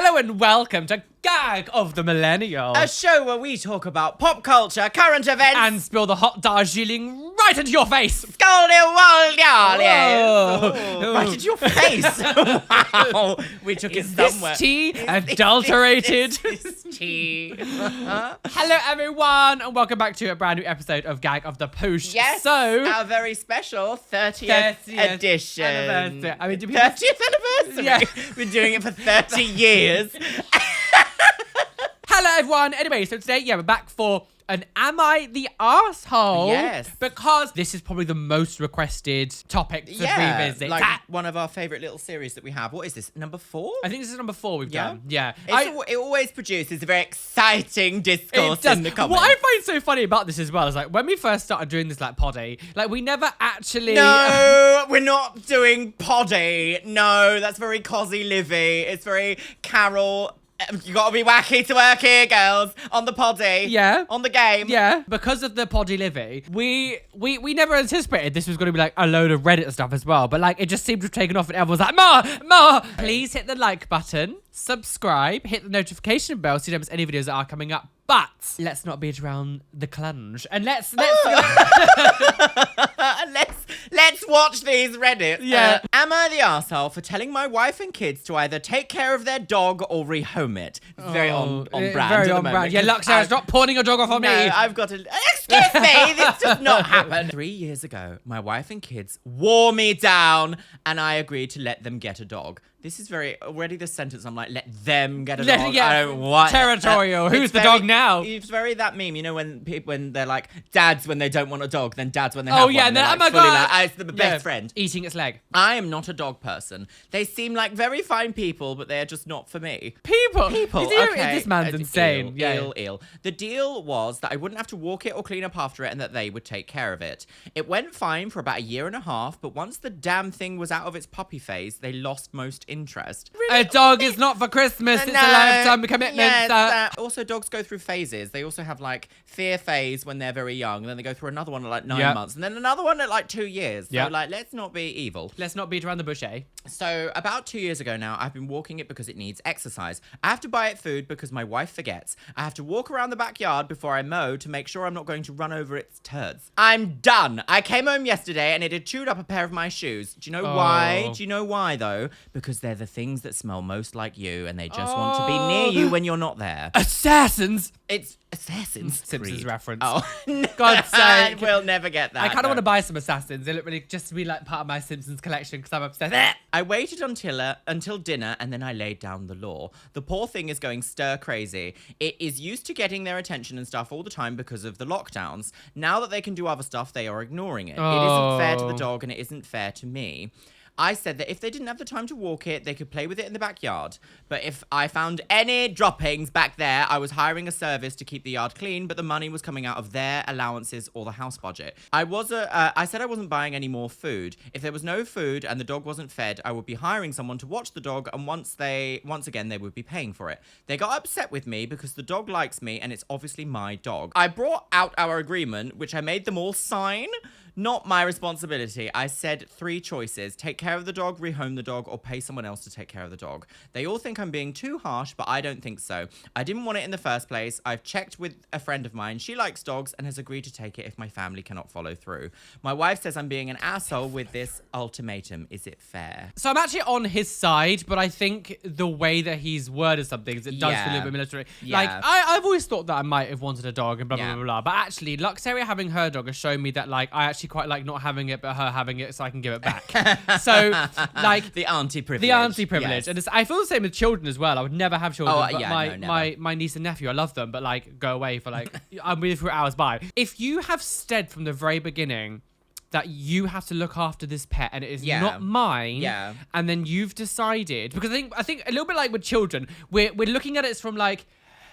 Hello and welcome to Gag of the Millennial. A show where we talk about pop culture, current events, and spill the hot Darjeeling right into your face. Right into your face. Wow. We took it somewhere. This tea adulterated? This tea. Hello everyone and welcome back to a brand new episode of Gag of the Poosh. Yes, so our very special 30th edition. Anniversary. I mean, do people... 30th anniversary. Yeah. Been doing it for 30 years. Hello everyone. Anyway, so today, we're back for an Am I the Arsehole? Yes. Because this is probably the most requested topic to revisit. Like one of our favourite little series that we have. What is this, number 4? I think this is number 4 we've done. Yeah. It always produces a very exciting discourse in the comments. What I find so funny about this as well is like when we first started doing this like poddy, like we never actually... No, we're not doing poddy. No, that's very cosy livy. It's very Carol... You gotta be wacky to work here, girls. On the poddy. Yeah. On the game. Yeah. Because of the poddy livy, we never anticipated this was going to be like a load of Reddit stuff as well. But like it just seemed to have taken off and everyone was like, more. Please hit the like button, subscribe, hit the notification bell so you don't miss any videos that are coming up. But let's not beat around the clunge. And let's let's watch these Reddits. Yeah. Am I the arsehole for telling my wife and kids to either take care of their dog or rehome it? It's very on brand. Very on brand. Yeah, Luxeria, stop pawning your dog off on me. I've got to... Excuse me, this does not happen. 3 years ago, my wife and kids wore me down and I agreed to let them get a dog. This is very... Already this sentence, I'm like, let them get a dog. Yeah. I don't want... Territorial. Who's the dog now? It's very that meme, you know, when they're like, dads when they don't want a dog, then dads when they have one. And then, like, oh my fully God. Like, it's the best friend. Eating its leg. I am not a dog person. They seem like very fine people, but they're just not for me. People. Okay. This man's insane. Ill. The deal was that I wouldn't have to walk it or clean up after it and that they would take care of it. It went fine for about a year and a half, but once the damn thing was out of its puppy phase, they lost most interest. A dog is not for Christmas. It's a lifetime commitment. Yes, also, dogs go through phases. They also have like fear phase when they're very young. And then they go through another one at like 9 months. And then another one at like 2 years. So like, let's not be evil. Let's not beat around the bush, eh? So about 2 years ago now, I've been walking it because it needs exercise. I have to buy it food because my wife forgets. I have to walk around the backyard before I mow to make sure I'm not going to run over its turds. I'm done. I came home yesterday and it had chewed up a pair of my shoes. Do you know why? Do you know why though? Because they're the things that smell most like you and they just want to be near you when you're not there. Assassins! It's Assassin's Simpsons Creed. Reference. Oh, God's sake. We'll never get that. I kind of want to buy some Assassins. They look really just to be like part of my Simpsons collection because I'm obsessed. I waited until dinner and then I laid down the law. The poor thing is going stir crazy. It is used to getting their attention and stuff all the time because of the lockdowns. Now that they can do other stuff, they are ignoring it. It isn't fair to the dog and it isn't fair to me. I said that if they didn't have the time to walk it, they could play with it in the backyard. But if I found any droppings back there, I was hiring a service to keep the yard clean, but the money was coming out of their allowances or the house budget. I said I wasn't buying any more food. If there was no food and the dog wasn't fed, I would be hiring someone to watch the dog, and once again, they would be paying for it. They got upset with me because the dog likes me, and it's obviously my dog. I brought out our agreement, which I made them all sign. Not my responsibility. I said 3 choices. Take care of the dog, rehome the dog, or pay someone else to take care of the dog. They all think I'm being too harsh, but I don't think so. I didn't want it in the first place. I've checked with a friend of mine. She likes dogs and has agreed to take it if my family cannot follow through. My wife says I'm being an asshole with this ultimatum. Is it fair? So I'm actually on his side, but I think the way that he's worded something is it does feel a little bit military. Yeah. Like, I've always thought that I might have wanted a dog and blah, blah, blah, blah. But actually, Luxeria having her dog has shown me that, like, I actually quite like not having it, but her having it so I can give it back. So, like... The auntie privilege. The auntie privilege. Yes. And I feel the same with children as well. I would never have children. But never. my niece and nephew, I love them, but, like, go away for, like... I'm with you for hours by. If you have said from the very beginning that you have to look after this pet and it is not mine, and then you've decided... Because I think a little bit like with children, we're looking at it from, like...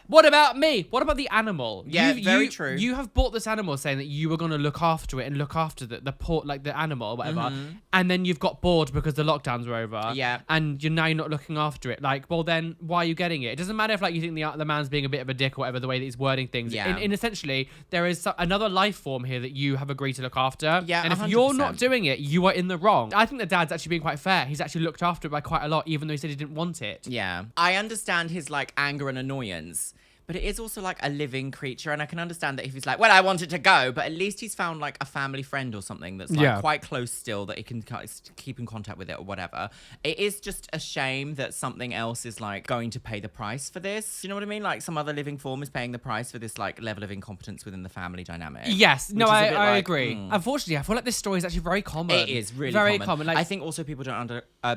What about me? What about the animal? Yeah, very true. You have bought this animal saying that you were going to look after it and look after the animal or whatever, and then you've got bored because the lockdowns were over. Yeah. And you're now not looking after it. Like, well, then why are you getting it? It doesn't matter if like you think the man's being a bit of a dick or whatever, the way that he's wording things. Yeah. In essentially, there is another life form here that you have agreed to look after. Yeah, and if 100%. you're not doing it, you are in the wrong. I think the dad's actually being quite fair. He's actually looked after it by quite a lot, even though he said he didn't want it. Yeah. I understand his like anger and annoyance, but it is also like a living creature, and I can understand that if he's like, well, I want it to go, but at least he's found like a family friend or something that's like quite close still, that he can keep in contact with it or whatever. It is just a shame that something else is like going to pay the price for this. You know what I mean? Like some other living form is paying the price for this like level of incompetence within the family dynamic. Yes, no, I agree. Mm. Unfortunately, I feel like this story is actually very common. It is really very common. Like, I think also people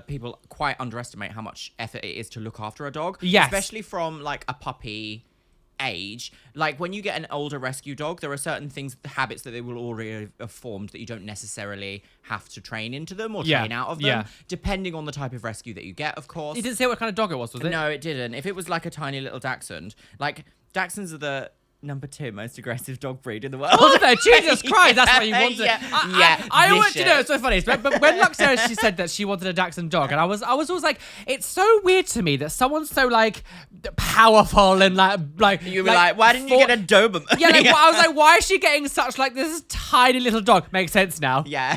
people quite underestimate how much effort it is to look after a dog. Yes. Especially from like a puppy age. Like when you get an older rescue dog, there are certain things, habits that they will already have formed that you don't necessarily have to train into them or train out of them, depending on the type of rescue that you get, of course. It didn't say what kind of dog it was it? No, it didn't. If it was like a tiny little Dachshund, like Dachshunds are the number 2 most aggressive dog breed in the world. Oh no, Jesus Christ, that's why you wanted it. I want to know, it's so funny. But when Luxeria, she said that she wanted a Dachshund dog, and I was always like, it's so weird to me that someone's so like powerful and like you were like, why didn't you get a Doberman? Yeah, like, I was like, why is she getting such like this tiny little dog? Makes sense now. Yeah.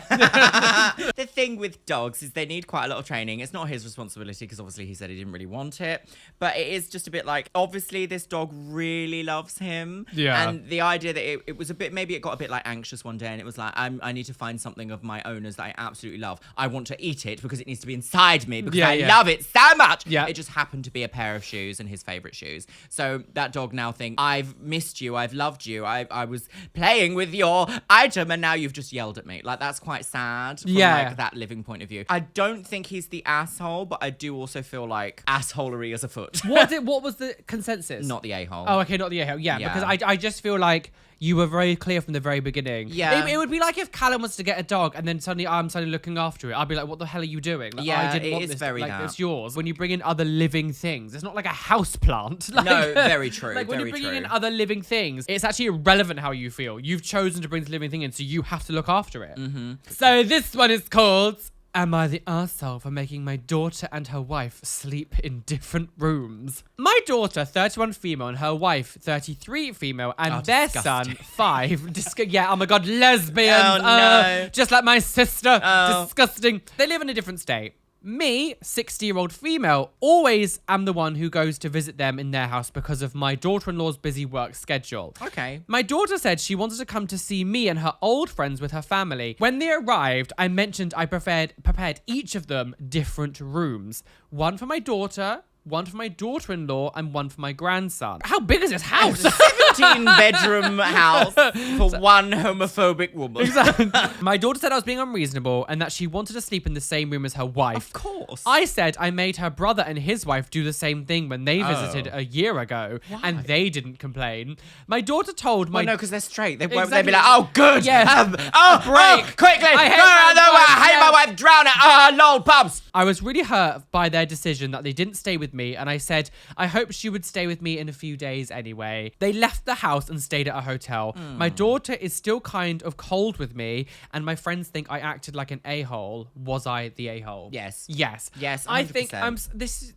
The thing with dogs is they need quite a lot of training. It's not his responsibility because obviously he said he didn't really want it, but it is just a bit like, obviously this dog really loves him. Yeah. And the idea that it was a bit, maybe it got a bit like anxious one day, and it was like, I need to find something of my owners that I absolutely love. I want to eat it because it needs to be inside me because I love it so much. Yeah. It just happened to be a pair of shoes and his favorite shoes. So that dog now thinks, I've missed you. I've loved you. I was playing with your item and now you've just yelled at me. Like that's quite sad from like that living point of view. I don't think he's the asshole, but I do also feel like assholery is afoot. What was the consensus? Not the a-hole. Oh, okay, not the a-hole. Yeah, because I just feel like you were very clear from the very beginning. Yeah. It would be like if Callum was to get a dog and then suddenly I'm suddenly looking after it. I'd be like, what the hell are you doing? Like, Yeah, I didn't it want is this. very like, that. it's yours. When you bring in other living things, it's not like a house plant. Like, No, very true. Like when very you're bringing in true. other living things, it's actually irrelevant how you feel. You've chosen to bring this living thing in, so you have to look after it. Mm-hmm. So this one is called... Am I the arsehole for making my daughter and her wife sleep in different rooms? My daughter, 31 female, and her wife, 33 female, and their disgusting. son, 5. Yeah, oh my God, lesbians. Oh, no. Just like my sister. Oh. Disgusting. They live in a different state. Me, 60-year-old female, always am the one who goes to visit them in their house because of my daughter-in-law's busy work schedule. Okay. My daughter said she wanted to come to see me and her old friends with her family. When they arrived, I mentioned I prepared each of them different rooms. One for my daughter, one for my daughter-in-law, and one for my grandson. How big is this house? 17-bedroom house for one homophobic woman. Exactly. My daughter said I was being unreasonable and that she wanted to sleep in the same room as her wife. Of course. I said I made her brother and his wife do the same thing when they visited a year ago, and they didn't complain. My daughter told my... Well, no, because they're straight. They won't. Exactly. They'd be like, oh, good. Yeah. Break. Quickly. I hate Go my out the way. wife, I hate my wife. Drown it. Lol, pubs. I was really hurt by their decision that they didn't stay with me, and I said I hope she would stay with me in a few days anyway. They left the house and stayed at a hotel. My daughter is still kind of cold with me, and my friends think I acted like an a-hole. Was I the a-hole? Yes. Yes. Yes, I think 100%. I'm this.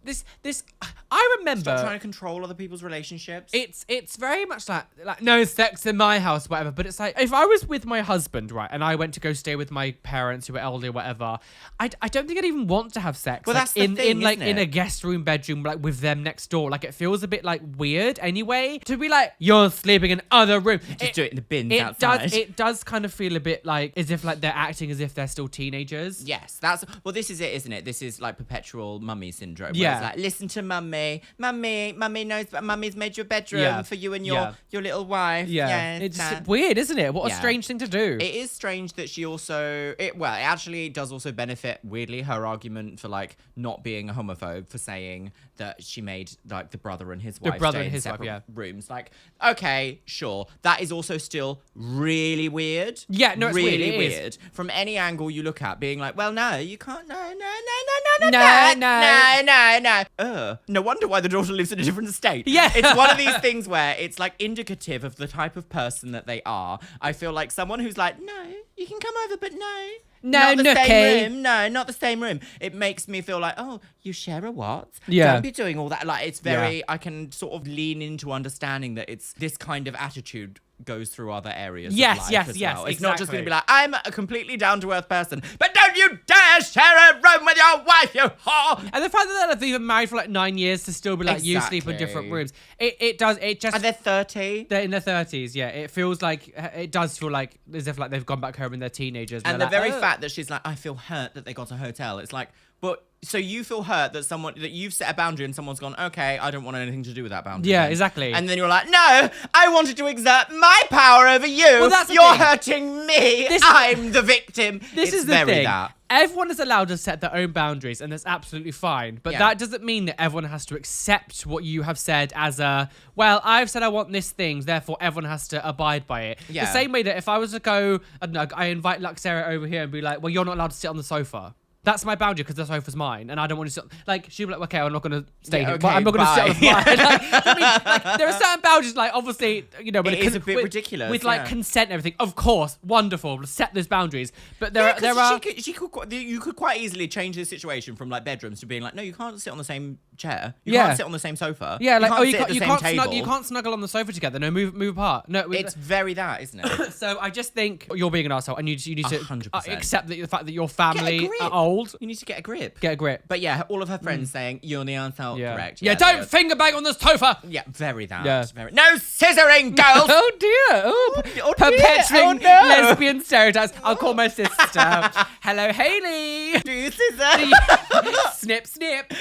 I remember Stop trying to control other people's relationships. it's very much like no sex in my house, whatever. But it's like if I was with my husband, right, and I went to go stay with my parents who were elderly, or whatever, I don't think I'd even want to have sex. Well, like, that's the thing, in like isn't in it? a guest room bedroom, like with them next door. Like it feels a bit like weird anyway to be like you're sleeping in other room. Just do it in the bins outside. It does kind of feel a bit like as if like they're acting as if they're still teenagers. Yes, this is it, isn't it? This is like perpetual mummy syndrome. Where Yeah. it's like, listen to mummy. Mummy knows, but mummy's made you a bedroom for you and your little wife. Yeah. It's just weird, isn't it? What a strange thing to do. It is strange that she also, it actually does also benefit, weirdly, her argument for like not being a homophobe, for saying that she made like the brother and his wife stay in separate rooms. Like, Okay, sure. That is also still really weird. Yeah, no, it's really weird. It is. weird. From any angle you look at, being like, well, no, you can't. No. No wonder why the daughter lives in a different state. Yeah. It's one of these things where it's like indicative of the type of person that they are. I feel like someone who's like, no, you can come over, but no. No, not the Nookie. same room. No, not the same room. It makes me feel like, oh, you share a what? Yeah. Don't be doing all that. Like, it's very, I can sort of lean into understanding that it's this kind of attitude goes through other areas of life as well. It's not just going to be like, I'm a completely down-to-earth person, but don't you dare share a room with your wife, you whore! And the fact that they've been married for like 9 years to still be like, you sleep in different rooms. It just... Are they 30? They're in their 30s, yeah. It feels like, it does feel like as if like they've gone back home and they're teenagers. And the like, very fact that she's like, I feel hurt that they got a hotel. It's like, but so you feel hurt that you've set a boundary and someone's gone, okay, I don't want anything to do with that boundary. Yeah, then. exactly. And then you're like, no, I wanted to exert my power over you. Well, that's the You're thing. hurting me. I'm the victim. This It's is the very thing. that. Everyone is allowed to set their own boundaries, and that's absolutely fine. But Yeah. that doesn't mean that everyone has to accept what you have said as a, well, I've said I want this thing, therefore everyone has to abide by it. Yeah. The same way that if I was to go, I don't know, I invite Luxeria over here and be like, well, you're not allowed to sit on the sofa. That's my boundary because the sofa's mine, and I don't want to sit. Like, she'd be like, okay, I'm not going to stay here, but okay, I'm not going to sit on the bye. floor. Like, I mean, like, there are certain boundaries, like, obviously, you know, when It is a bit with, ridiculous, with like yeah. consent and everything. Of course, wonderful, set those boundaries. But there Yeah, are 'cause you could quite easily change the situation from like bedrooms to being like, no, you can't sit on the same chair. You Yeah. can't sit on the same sofa. Yeah, like, you can't sit at the same table. you can't snuggle on the sofa together. No, move apart. No, It's very that, isn't it? so I just think you're being an asshole, and you need to 100%. accept that the fact that your family grip. are old. You need to get a grip. Get a grip. But yeah, all of her friends saying, you're the asshole, Yeah. correct. Yeah, they don't are. finger bang on the sofa. Yeah, very that. Yeah. Very... No scissoring, girls! Oh dear. Oh, dear. perpetuating Oh, no. lesbian stereotypes. I'll call my sister. Hello, Hayley. Do you scissor? Snip, snip.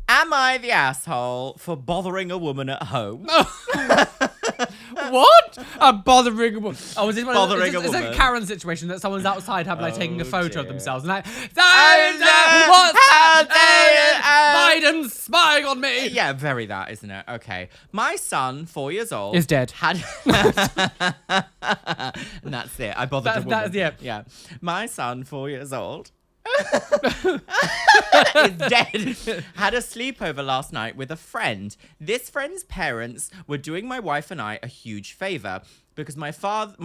Am I the asshole for bothering a woman at home? What? I'm bothering a woman. Oh, is this one Bothering a it's like a woman. Karen situation that someone's outside having like taking a Oh, photo of dear. themselves and like, no. what's How that? dare you? Biden's spying on me. Yeah, very that, isn't it? Okay. My son, 4 years old, Is dead. Had and that's it. I bothered a woman. That's- yeah. Yeah. My son, 4 years old, is dead. Had a sleepover last night with a friend. This friend's parents were doing my wife and I a huge favor because my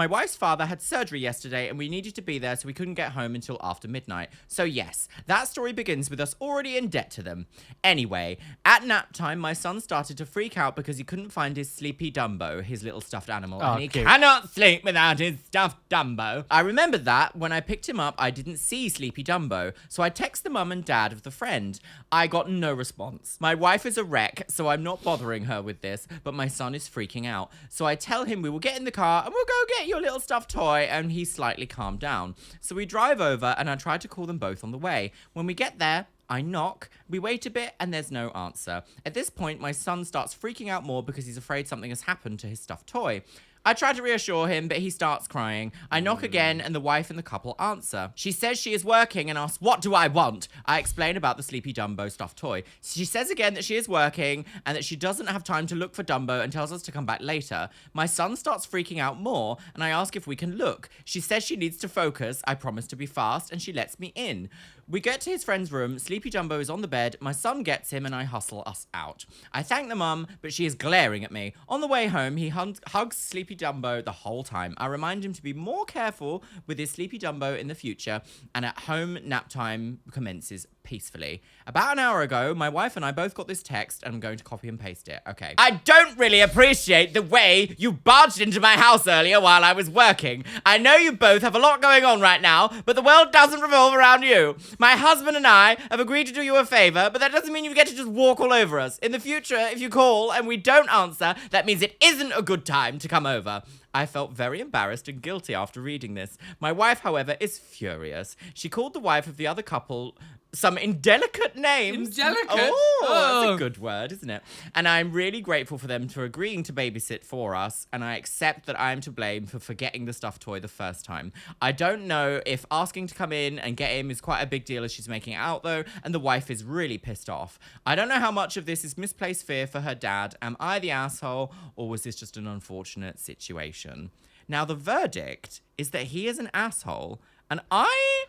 wife's father had surgery yesterday and we needed to be there, so we couldn't get home until after midnight. So yes, that story begins with us already in debt to them. Anyway, at nap time, my son started to freak out because he couldn't find his sleepy Dumbo, his little stuffed animal, Oh, and he cute. cannot sleep without his stuffed Dumbo. I remembered that when I picked him up, I didn't see sleepy Dumbo, so I text the mum and dad of the friend. I got no response. My wife is a wreck, so I'm not bothering her with this, but my son is freaking out. So I tell him we will get in the car and we'll go get your little stuffed toy, and he slightly calmed down. So we drive over and I try to call them both on the way. When we get there, I knock, we wait a bit, and there's no answer. At this point, my son starts freaking out more because he's afraid something has happened to his stuffed toy. I try to reassure him, but he starts crying. I knock again, and the wife and the couple answer. She says she is working and asks, what do I want? I explain about the sleepy Dumbo stuffed toy. She says again that she is working and that she doesn't have time to look for Dumbo and tells us to come back later. My son starts freaking out more, and I ask if we can look. She says she needs to focus. I promise to be fast, and she lets me in. We get to his friend's room. Sleepy Dumbo is on the bed. My son gets him, and I hustle us out. I thank the mum, but she is glaring at me. On the way home, he hugs Sleepy Dumbo the whole time. I remind him to be more careful with his Sleepy Dumbo in the future, and at home, nap time commences peacefully. About an hour ago, my wife and I both got this text, and I'm going to copy and paste it. Okay. I don't really appreciate the way you barged into my house earlier while I was working. I know you both have a lot going on right now, but the world doesn't revolve around you. My husband and I have agreed to do you a favor, but that doesn't mean you get to just walk all over us. In the future, if you call and we don't answer, that means it isn't a good time to come over. I felt very embarrassed and guilty after reading this. My wife, however, is furious. She called the wife of the other couple some indelicate names. Indelicate? Oh, that's Oh. a good word, isn't it? And I'm really grateful for them for agreeing to babysit for us, and I accept that I'm to blame for forgetting the stuffed toy the first time. I don't know if asking to come in and get him is quite a big deal as she's making it out, though, and the wife is really pissed off. I don't know how much of this is misplaced fear for her dad. Am I the asshole, or was this just an unfortunate situation? Now, the verdict is that he is an asshole, and I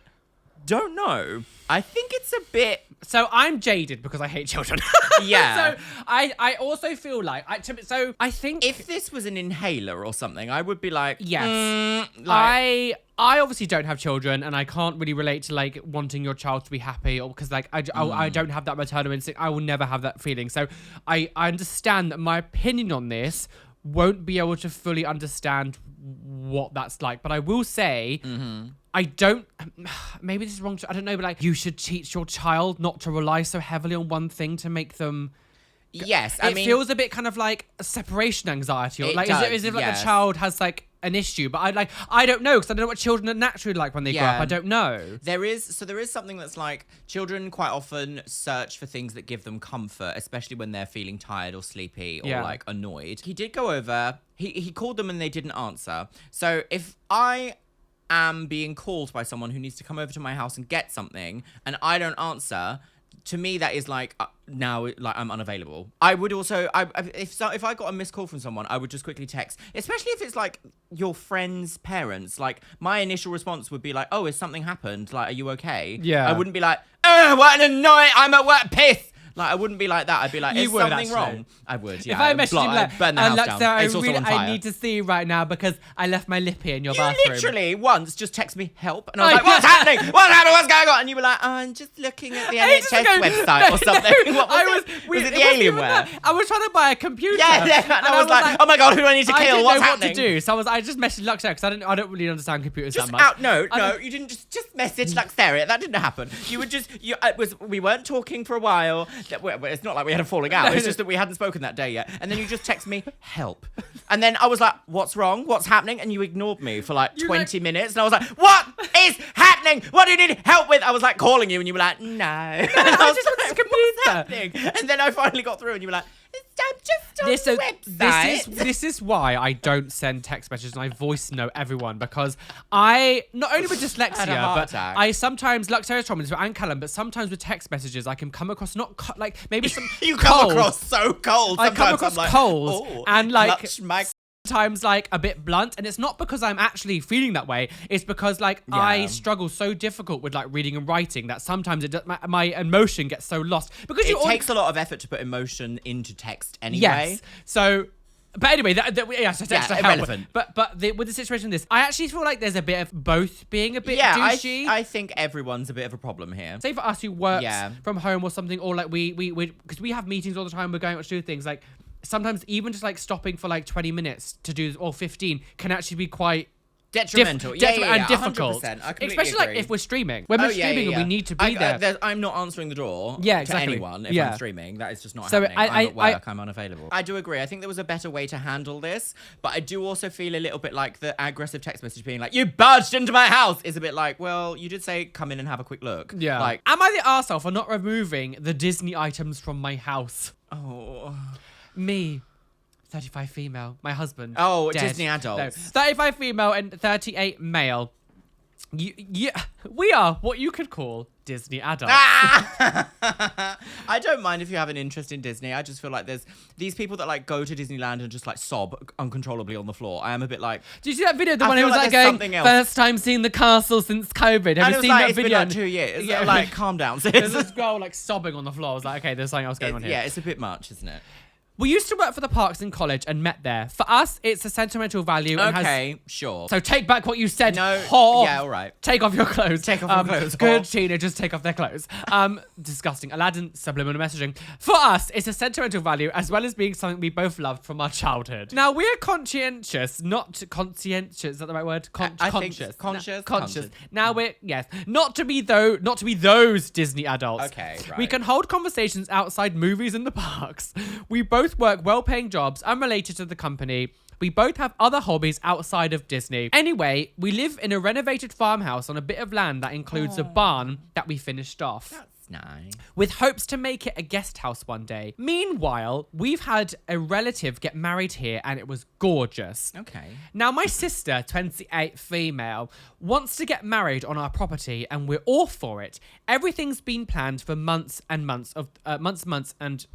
don't know. I think it's a bit... So I'm jaded because I hate children. Yeah. So I also feel like I think If this was an inhaler or something, I would be like, yes. like, I obviously don't have children, and I can't really relate to like wanting your child to be happy, or because like I don't have that maternal instinct. I will never have that feeling. So I understand that my opinion on this won't be able to fully understand what that's like, but I will say I don't, maybe this is wrong, I don't know, but like you should teach your child not to rely so heavily on one thing to make them... yes, It feels a bit kind of like separation anxiety, or It like does, is it like yes. a child has like an issue, but I don't know, because I don't know what children are naturally like when they grow Yeah. up. I don't know. There is something that's like children quite often search for things that give them comfort, especially when they're feeling tired or sleepy or Yeah. like annoyed. He did go over, he called them and they didn't answer. So if I am being called by someone who needs to come over to my house and get something and I don't answer, to me that is like now like I'm unavailable. I would also if I got a missed call from someone, I would just quickly text, especially if it's like your friend's parents. Like my initial response would be like, oh, has something happened? Like, are you okay? Yeah. I wouldn't be like, oh, what an annoying, I'm at work, piss. Like, I wouldn't be like that. I'd be like, You is would, something actually. wong? I would, yeah. If I messaged him like, burn the house down. Luxeria, I need to see you right now because I left my lippy in your You bathroom. literally once just text me help, and I was like, what's happening? What's happening? What's going on? And you were like, oh, I'm just looking at the Ages NHS ago- website or something. What was it? Was it the wasn't even Alienware? that. I was trying to buy a computer. Yeah, and I was like, oh my god, who do I need to I kill? didn't What's know happening? what to do, so I just messaged Luxeria because I don't really understand computers Just that much. out, no, I don't- you didn't just message Luxeria. That didn't happen. You would just, we weren't talking for a while. It's not like we had a falling out. It's just that we hadn't spoken that day yet. And then you just text me, help. And then I was like, what's wrong? What's happening? And you ignored me for like 20 minutes. And I was like, what is happening? What do you need help with? I was like calling you and you were like, no. And I was just want like, to what's happening? And then I finally got through and you were like, I'm just on the website. This is why I don't send text messages and I voice note everyone, because I, not only with Had a dyslexia, heart but attack. I sometimes, Luxeria's told me this, and Callum, but sometimes with text messages I can come across like maybe some You come cold. across so cold. I come Sometimes across I'm like, cold oh, and like clutch my sometimes like a bit blunt, and it's not because I'm actually feeling that way. It's because like I Yeah. struggle so difficult with like reading and writing that sometimes my emotion gets so lost because It takes a lot of effort to put emotion into text anyway. Yes. So, but anyway, so text Yeah, to help. irrelevant. With the situation this, I actually feel like there's a bit of both being a bit Yeah, douchey. I think everyone's a bit of a problem here. Say for us who works Yeah. from home or something, or like we because we have meetings all the time, we're going out to do things like sometimes even just like stopping for like 20 minutes to do or 15 can actually be quite Detrimental. and difficult. 100%. I completely Especially like agree. if we're streaming. When we're streaming and we need to be there. I'm not answering the door Yeah, to exactly. anyone if Yeah. I'm streaming. That is just not So happening. I- I'm at I- work. I'm unavailable. I do agree. I think there was a better way to handle this, but I do also feel a little bit like the aggressive text message being like, you barged into my house is a bit like, well, you did say come in and have a quick look. Yeah. Like, Am I the arsehole for not removing the Disney items from my house? oh. Me. 35 female. My husband. Oh, dead. Disney adults. No, 35 female and 38 male. We are what you could call Disney adults. Ah! I don't mind if you have an interest in Disney. I just feel like there's these people that like go to Disneyland and just like sob uncontrollably on the floor. I am a bit like, Did you see that video? The I one who feel was like like there's going, something else. first time seeing the castle since COVID. Have and you it was seen like, that it's video? been like 2 years. Yeah. Like, calm down, sis. There's this girl like sobbing on the floor. I was like, okay, there's something else going on here. Yeah, it's a bit much, isn't it? We used to work for the parks in college and met there. For us, it's a sentimental value. And Okay, sure. So take back what you said. No, whore. yeah, all right. Take off your clothes. Take off your clothes, Good whore. teenagers take off their clothes. Disgusting. Aladdin subliminal messaging. For us, it's a sentimental value as well as being something we both loved from our childhood. Now we're conscientious, not conscientious. Is that the right word? I think Conscious. conscious. Conscious. Now we're not to be those Disney adults. Okay, right. We can hold conversations outside movies in the parks. We both work well-paying jobs unrelated to the company. We both have other hobbies outside of Disney. Anyway, we live in a renovated farmhouse on a bit of land that includes a barn that we finished off. That's nice. with hopes to make it a guest house one day. Meanwhile, we've had a relative get married here and it was gorgeous. Okay. Now, my sister, 28 female, wants to get married on our property and we're all for it. Everything's been planned for months and months and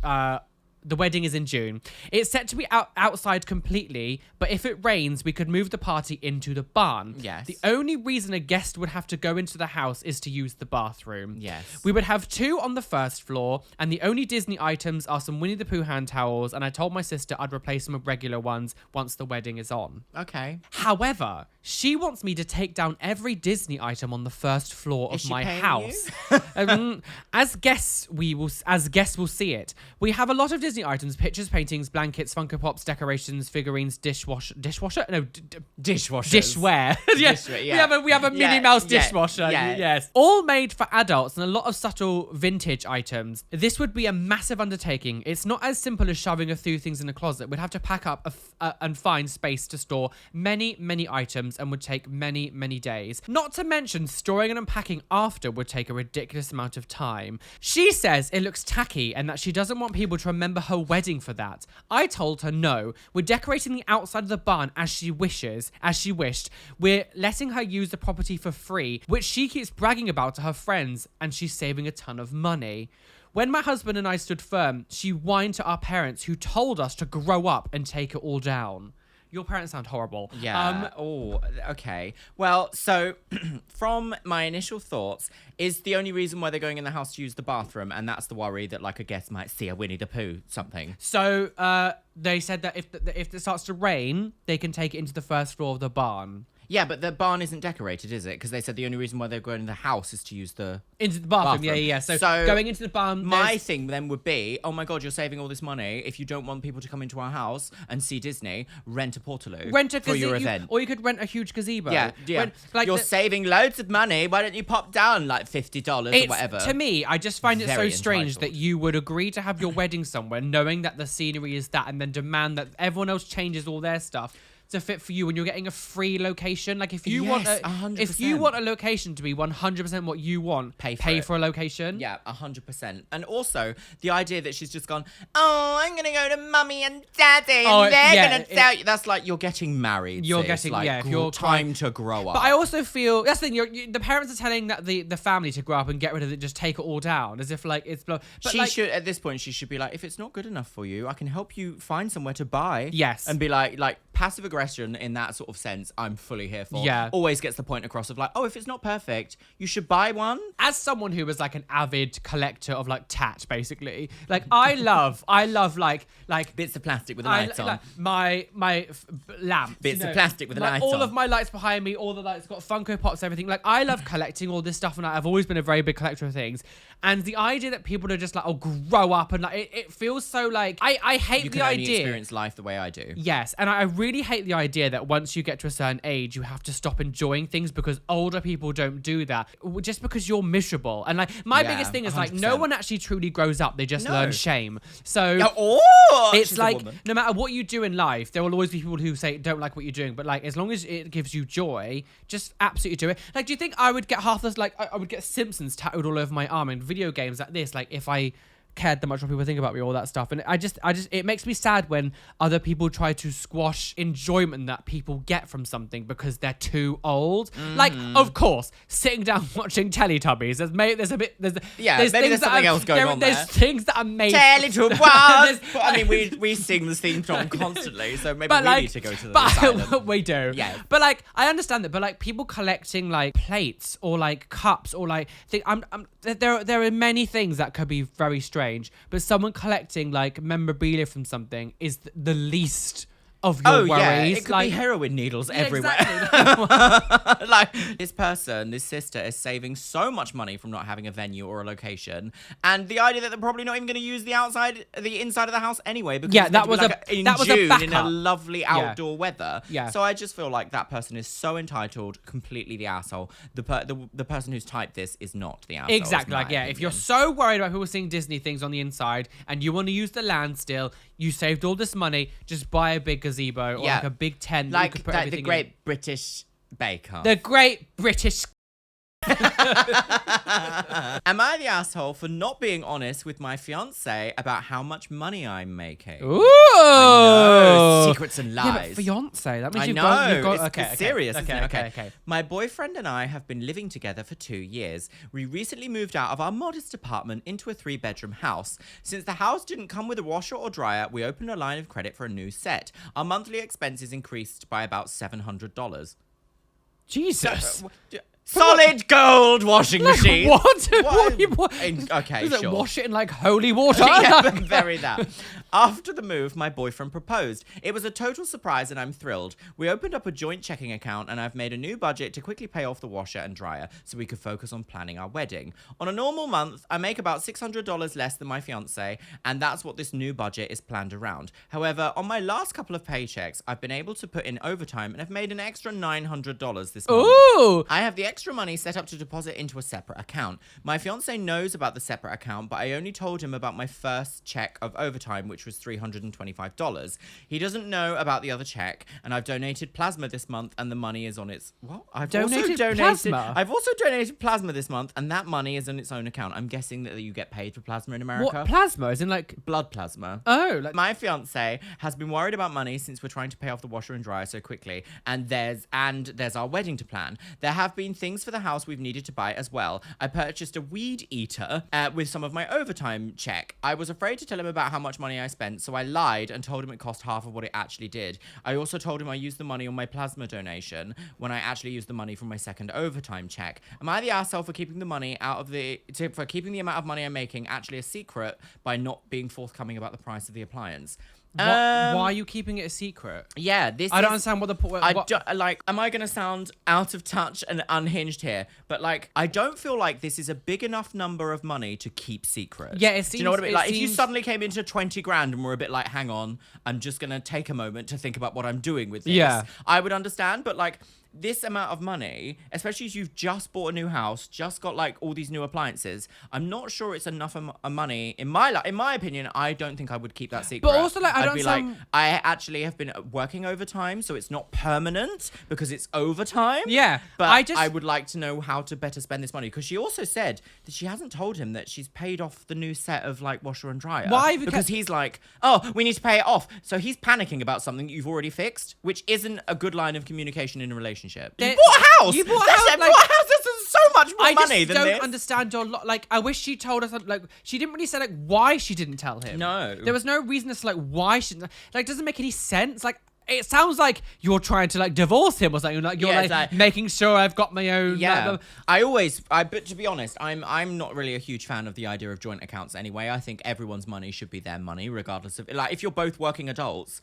the wedding is in June. It's set to be outside completely, but if it rains, we could move the party into the barn. Yes. The only reason a guest would have to go into the house is to use the bathroom. Yes. We would have 2 on the first floor, and the only Disney items are some Winnie the Pooh hand towels, and I told my sister I'd replace them with regular ones once the wedding is on. Okay. However, she wants me to take down every Disney item on the first floor of Is she my paying house. you? As guests will see it. We have a lot of Disney items: pictures, paintings, blankets, Funko Pops, decorations, figurines, dishwashers. Dishware. Yes. Yeah. We have a Minnie Yeah, Mouse yeah, dishwasher. yeah. Yes. All made for adults and a lot of subtle vintage items. This would be a massive undertaking. It's not as simple as shoving a few things in a closet. We'd have to pack up and find space to store many, many items and would take many, many days. Not to mention storing and unpacking after would take a ridiculous amount of time. She says it looks tacky and that she doesn't want people to remember her wedding for that. I told her no. We're decorating the outside of the barn as she wished. We're letting her use the property for free, which she keeps bragging about to her friends, and she's saving a ton of money. When my husband and I stood firm, she whined to our parents, who told us to grow up and take it all down. Your parents sound horrible. Yeah. Okay. Well, so from my initial thoughts, is the only reason why they're going in the house to use the bathroom, and that's the worry that like a guest might see a Winnie the Pooh something. So they said that if it starts to rain, they can take it into the first floor of the barn. Yeah, but the barn isn't decorated, is it? Because they said the only reason why they're going in the house is to use the Into the bathroom. bathroom. Yeah. So So going into the barn. My thing then would be, oh my God, you're saving all this money. If you don't want people to come into our house and see Disney, rent a portaloo Rent a for your gazebo, event. or you could rent a huge gazebo. Yeah. You're saving loads of money. Why don't you pop down like $50 or whatever? To me, I just find it so Very strange entitled. that you would agree to have your wedding somewhere knowing that the scenery is that, and then demand that everyone else changes all their stuff to fit for you when you're getting a free location. Like if you want 100%. a location to be 100% what you want, pay for a location. Yeah, 100%. And also the idea that she's just gone, oh, I'm gonna go to mummy and daddy, and they're gonna tell you. That's like you're getting married. You're sis. getting like, if you're time to grow up. But I also feel that's the thing. The parents are telling that the family to grow up and get rid of it, just take it all down, as if like it's. But she should at this point. She should be like, if it's not good enough for you, I can help you find somewhere to buy. Yes. And be like passive aggression in that sort of sense. I'm fully here for. Yeah. Always gets the point across of like, oh, if it's not perfect, you should buy one. As someone who was like an avid collector of like tat, basically, like I love like Bits of plastic with a light on. like my lamp. Bits of plastic with a light all on. of my lights behind me, all the lights got Funko Pops, everything. Like I love collecting all this stuff, and I've always been a very big collector of things. And the idea that people are just like, oh, grow up, and like it feels so like I hate You the can only idea. experience life the way I do. Yes, and I really hate the idea that once you get to a certain age, you have to stop enjoying things because older people don't do that. Just because you're miserable. And like my Yeah, biggest thing is like no 100%. one actually truly grows up. They just No. learn shame. So She's it's a like woman. no matter what you do in life, there will always be people who say don't like what you're doing. But like as long as it gives you joy, just absolutely do it. Like, do you think I would get half this? Like I would get Simpsons tattooed all over my arm in video games like this? Like if I cared that much what people think about me, all that stuff. And I just it makes me sad when other people try to squash enjoyment that people get from something because they're too old. Like, of course, sitting down watching Teletubbies, there's maybe there's things something else going on There's there. things that are made Teletubbies. There's- But I mean, we sing the theme song constantly, so maybe but we like, need to go to the asylum. we do. Yeah. But like, I understand that. But like, people collecting like plates or like cups or like, there are many things that could be very strange. But someone collecting like memorabilia from something is the least of your worries. Yeah, it could like be heroin needles everywhere. Exactly. Like this sister is saving so much money from not having a venue or a location, and the idea that they're probably not even going to use the inside of the house anyway, because Yeah, it's that meant to was be a- like that was a in June in a backup. lovely outdoor weather. Yeah. So I just feel like that person is so entitled, completely the asshole. The person who's typed this is not the asshole. Exactly. Like, yeah, if you're so worried about people seeing Disney things on the inside and you want to use the land still, you saved all this money, just buy a big gazebo or Yeah. like a big tent that you like could put the everything in. Great British Bake Off. The Great British Am I the asshole for not being honest with my fiance about how much money I'm making? Ooh. I know. Secrets and lies. Yeah, but fiance. That means I you've know. got It's serious, isn't it? Okay. My boyfriend and I have been living together for 2 years. We recently moved out of our modest apartment into a 3-bedroom house. Since the house didn't come with a washer or dryer, we opened a line of credit for a new set. Our monthly expenses increased by about $700. Jesus. Solid gold washing machine. What? Okay, Is it sure. wash it in like holy water? Yeah, but very that. After the move, my boyfriend proposed. It was a total surprise and I'm thrilled. We opened up a joint checking account and I've made a new budget to quickly pay off the washer and dryer so we could focus on planning our wedding. On a normal month, I make about $600 less than my fiance, and that's what this new budget is planned around. However, on my last couple of paychecks, I've been able to put in overtime and I've made an extra $900 this month. Ooh. I have the extra money set up to deposit into a separate account. My fiance knows about the separate account, but I only told him about my first check of overtime, which was $325. He doesn't know about the other check, and I've donated plasma this month, and the money is on its... What? I've Donated plasma? I've also donated plasma this month, and that money is on its own account. I'm guessing that you get paid for plasma in America. What plasma? As in like Blood plasma. Oh, like My fiance has been worried about money since we're trying to pay off the washer and dryer so quickly, and there's our wedding to plan. There have been things for the house we've needed to buy as well. I purchased a weed eater with some of my overtime check. I was afraid to tell him about how much money I spent, so I lied and told him it cost half of what it actually did. I also told him I used the money on my plasma donation when I actually used the money from my second overtime check. Am I the asshole for keeping the money for keeping the amount of money I'm making actually a secret by not being forthcoming about the price of the appliance? why are you keeping it a secret? Yeah, I don't understand what the point. Am I gonna sound out of touch and unhinged here? But like, I don't feel like this is a big enough number of money to keep secret. Yeah, it seems. Do you know what I mean? Like, if you seems- suddenly came into 20 grand and were a bit like, hang on, I'm just gonna take a moment to think about what I'm doing with this. Yeah. I would understand, but like, this amount of money, especially as you've just bought a new house, just got like all these new appliances, I'm not sure it's enough money. In my opinion, I don't think I would keep that secret. But also, like, I'd be like, I actually have been working overtime, so it's not permanent because it's overtime. Yeah, but I would like to know how to better spend this money, because she also said that she hasn't told him that she's paid off the new set of like washer and dryer. Why? Because he's like, oh, we need to pay it off. So he's panicking about something that you've already fixed, which isn't a good line of communication in a relationship. You bought a house. You bought a house. Like, bought a house. This is so much more money than this. I just don't understand your like. I wish she told us like she didn't really say like why she didn't tell him. No, there was no reason as to like why she like doesn't make any sense. Like it sounds like you're trying to like divorce him or something. Like you're like making sure I've got my own. Yeah, but to be honest, I'm not really a huge fan of the idea of joint accounts anyway. I think everyone's money should be their money, regardless of like if you're both working adults.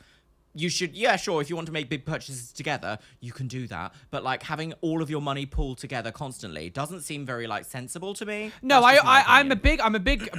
You should, yeah, sure, if you want to make big purchases together, you can do that. But, like, having all of your money pooled together constantly doesn't seem very, like, sensible to me. No, I'm a big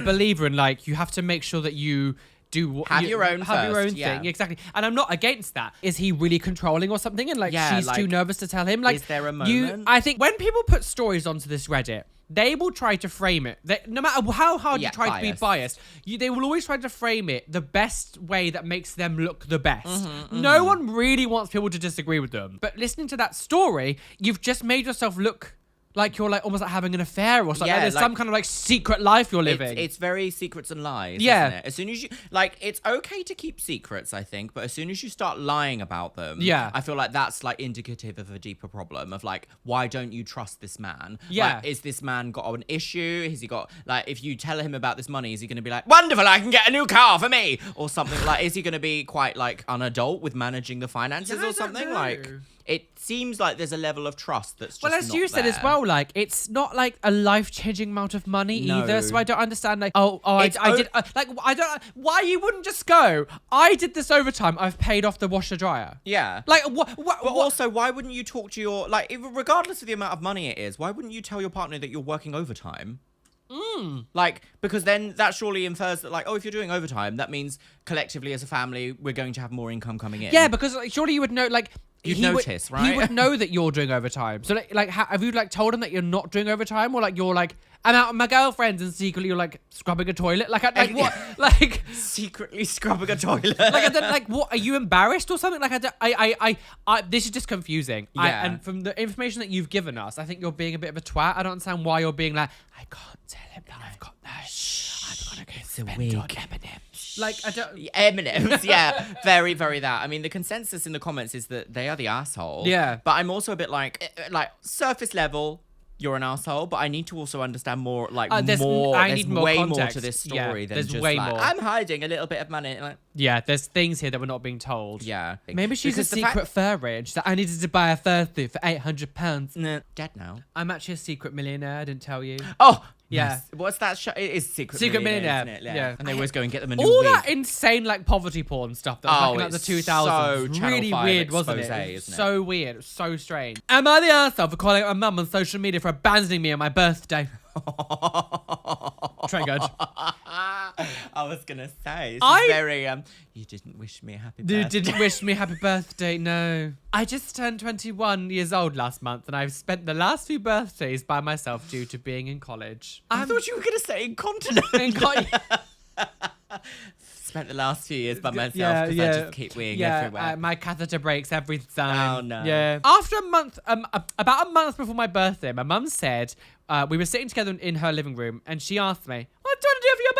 believer in, like, you have to make sure that you do have your own thing. Exactly. And I'm not against that. Is he really controlling or something? And, like, she's too nervous to tell him? Like, is there a moment? I think when people put stories onto this Reddit, they will try to frame it. No matter how hard you try to be biased, they will always try to frame it the best way that makes them look the best. No one really wants people to disagree with them. But listening to that story, you've just made yourself look like you're like almost like having an affair or something. Yeah, like there's some kind of like secret life you're living. It's very secrets and lies, yeah. Isn't it? As soon as you like, it's okay to keep secrets, I think, but as soon as you start lying about them, yeah, I feel like that's like indicative of a deeper problem of like, why don't you trust this man? Yeah, like, is this man got an issue? Has he got like, if you tell him about this money, is he going to be like, wonderful, I can get a new car for me or something? Like, is he going to be quite like an adult with managing the finances or something? Like, it seems like there's a level of trust that's just well, as not you said there. as well, like it's not like a life-changing amount of money either. So I don't understand. Like, I did. Like, I don't. Why you wouldn't just go? I did this overtime. I've paid off the washer dryer. Yeah. Like what? But also, why wouldn't you talk to your like, regardless of the amount of money it is, why wouldn't you tell your partner that you're working overtime? Like, because then that surely infers that, like, oh, if you're doing overtime, that means collectively as a family, we're going to have more income coming in. Yeah, because like, surely you would know, like, You'd he notice, would, right? He would know that you're doing overtime. So have you like told him that you're not doing overtime, or like you're like, I'm out with my girlfriends and secretly you're like scrubbing a toilet? Like what? Like secretly scrubbing a toilet. like I don't like what? Are you embarrassed or something? Like I this is just confusing. Yeah. And from the information that you've given us, I think you're being a bit of a twat. I don't understand why you're being like, I can't tell him that I've got no. I'm gonna go spend on M&M's. Like I don't. M&M's, yeah, very, very that. I mean, the consensus in the comments is that they are the asshole. Yeah. But I'm also a bit like surface level. You're an asshole, but I need to also understand more. Like There's more. I There's need more way more context. to this story Yeah, than there's just way like more. I'm hiding a little bit of money. Like, Yeah, there's things here that we're not being told. yeah, Maybe she's Because a the fact- secret furry and she's like, I needed to buy a fur suit for £800. Nah, dead now. I'm actually a secret millionaire, I didn't tell you. Oh, Yeah. yes. What's that show? It is Secret Millionaire, isn't it? yeah. And they always go and get them a new All wig. that insane like poverty porn stuff that was back in like it's the 2000s. so Channel really 5 weird, wasn't it? expose, It was isn't it? so weird. It was so strange. Am I the arsehole for calling out my mum on social media for abandoning me on my birthday? Triggered. I was gonna say, I- very you didn't wish me a happy birthday. You didn't wish me happy birthday, no. I just turned 21 years old last month and I've spent the last few birthdays by myself due to being in college. I thought you were gonna say incontinent. Spent the last few years by myself because I just keep weeing everywhere. My catheter breaks every time. Oh, no. Yeah. After a month, about a month before my birthday, my mum said we were sitting together in her living room, and she asked me, "What do you want to do for your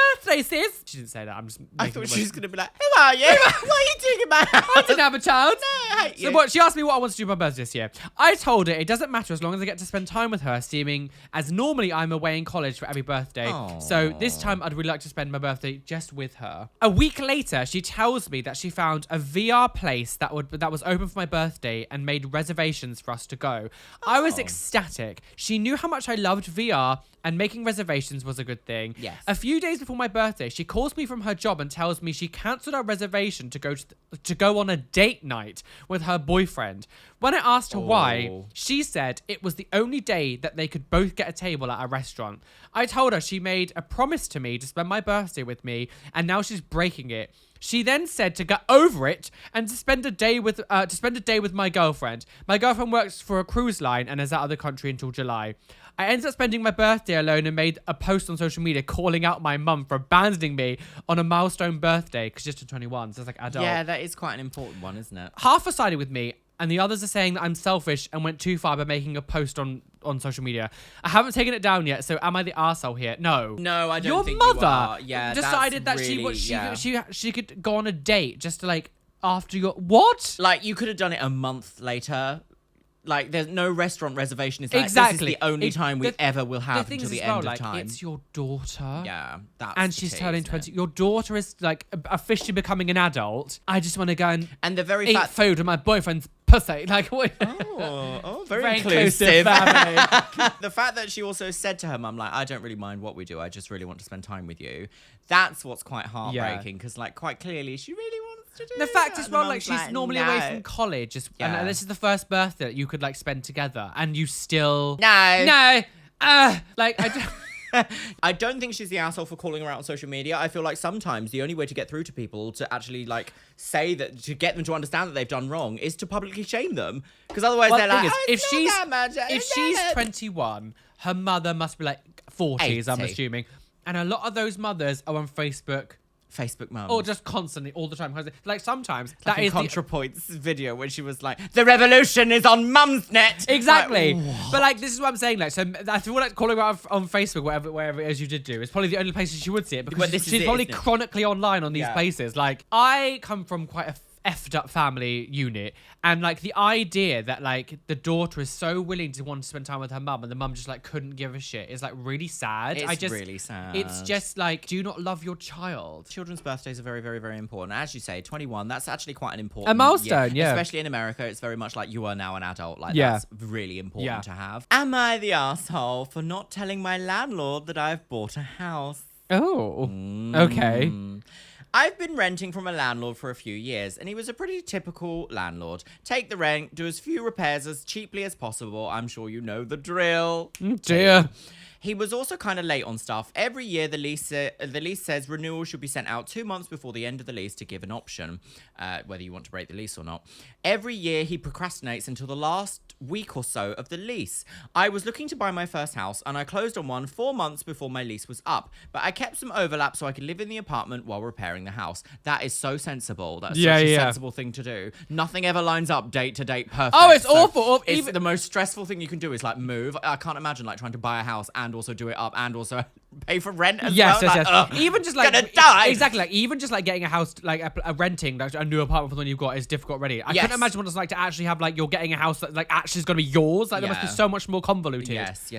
birthday, sis?" She didn't say that. I'm just. I thought she was gonna be like, "Who are you? What are you doing about?" I didn't have a child. No, I hate So you. what? She asked me what I want to do for my birthday this year. I told her it doesn't matter as long as I get to spend time with her, seeming as normally I'm away in college for every birthday. Aw. So this time I'd really like to spend my birthday just with her. A week later, she tells me that she found a VR place that was open for my birthday and made reservations for us to go. I was ecstatic. She knew how much I loved VR, and making reservations was a good thing. Yes. A few days before my birthday, she calls me from her job and tells me she cancelled our reservation to go on a date night with her boyfriend. When I asked her why, she said it was the only day that they could both get a table at a restaurant. I told her she made a promise to me to spend my birthday with me, and now she's breaking it. She then said to get over it and to spend a day with my girlfriend. My girlfriend works for a cruise line and is out of the country until July. I ended up spending my birthday alone and made a post on social media calling out my mum for abandoning me on a milestone birthday because she's just 21, so it's like adult. Yeah, that is quite an important one, isn't it? Half are siding with me, and the others are saying that I'm selfish and went too far by making a post on social media. I haven't taken it down yet, so am I the arsehole here? No. No, I don't Your think mother you are. Yeah, decided that really, she could go on a date just to like after your what? Like, you could have done it a month later. Like, there's no restaurant reservation. It's like, Exactly. this is the only time we ever will have thing until is the as well, end like, of time. it's your daughter. Yeah, that's And the she's key, turning isn't 20. it? Your daughter is like officially becoming an adult. I just want to go and And the very eat fact... food with my boyfriend's pussy. Like, what? very Very inclusive. inclusive family. The fact that she also said to her mum, like, I don't really mind what we do. I just really want to spend time with you. That's what's quite heartbreaking because, like, quite clearly she really wants to do The fact that. as And well, the like, mum's she's normally away from college, Yeah. and this is the first birthday that you could like spend together, and you still No. like I don't. I don't think she's the asshole for calling her out on social media. I feel like sometimes the only way to get through to people to actually like say that, to get them to understand that they've done wrong, is to publicly shame them. Because otherwise Well, they're the like, thing is, "Oh, if it's she's not that much." if she's 21, her mother must be like 40s, I'm 80. assuming, and a lot of those mothers are on Facebook. Facebook mum. Or just constantly, all the time. Like sometimes Like that in is the- ContraPoint's video when she was like, the revolution is on Mumsnet. Exactly. Like, But like this is what I'm saying. Like, so I feel like calling her out on Facebook, wherever it is you did do, is probably the only places she would see it because But this is she's it, probably isn't it? chronically online on these Yeah. places. Like, I come from quite a effed up family unit, and like the idea that like the daughter is so willing to want to spend time with her mum and the mum just like couldn't give a shit is like really sad. It's I just really sad. It's just like, do you not love your child? Children's birthdays are very, very, very important. As you say, 21, that's actually quite an important... A milestone, yeah. Especially in America, it's very much like you are now an adult. Like, Yeah. that's really important Yeah. to have. Am I the asshole for not telling my landlord that I've bought a house? Oh, okay. I've been renting from a landlord for a few years, and he was a pretty typical landlord. Take the rent, do as few repairs as cheaply as possible. I'm sure you know the drill. Dear. He was also kind of late on stuff. Every year, the lease says renewal should be sent out 2 months before the end of the lease to give an option, whether you want to break the lease or not. Every year, he procrastinates until the last week or so of the lease. I was looking to buy my first house, and I closed on one 4 months before my lease was up. But I kept some overlap so I could live in the apartment while repairing the house. That is so sensible. That's such a sensible thing to do. Nothing ever lines up date to date perfect. Oh, it's awful. It's the most stressful thing you can do is like move. I can't imagine like trying to buy a house and also do it up and also pay for rent as well. Yes. Even just like gonna die. Exactly. Like even just like getting a house, like a renting, like a new apartment for the one you've got is difficult already. I couldn't imagine what it's like to actually have like you're getting a house that like actually is gonna be yours. Like there must be so much more convoluted. Yes.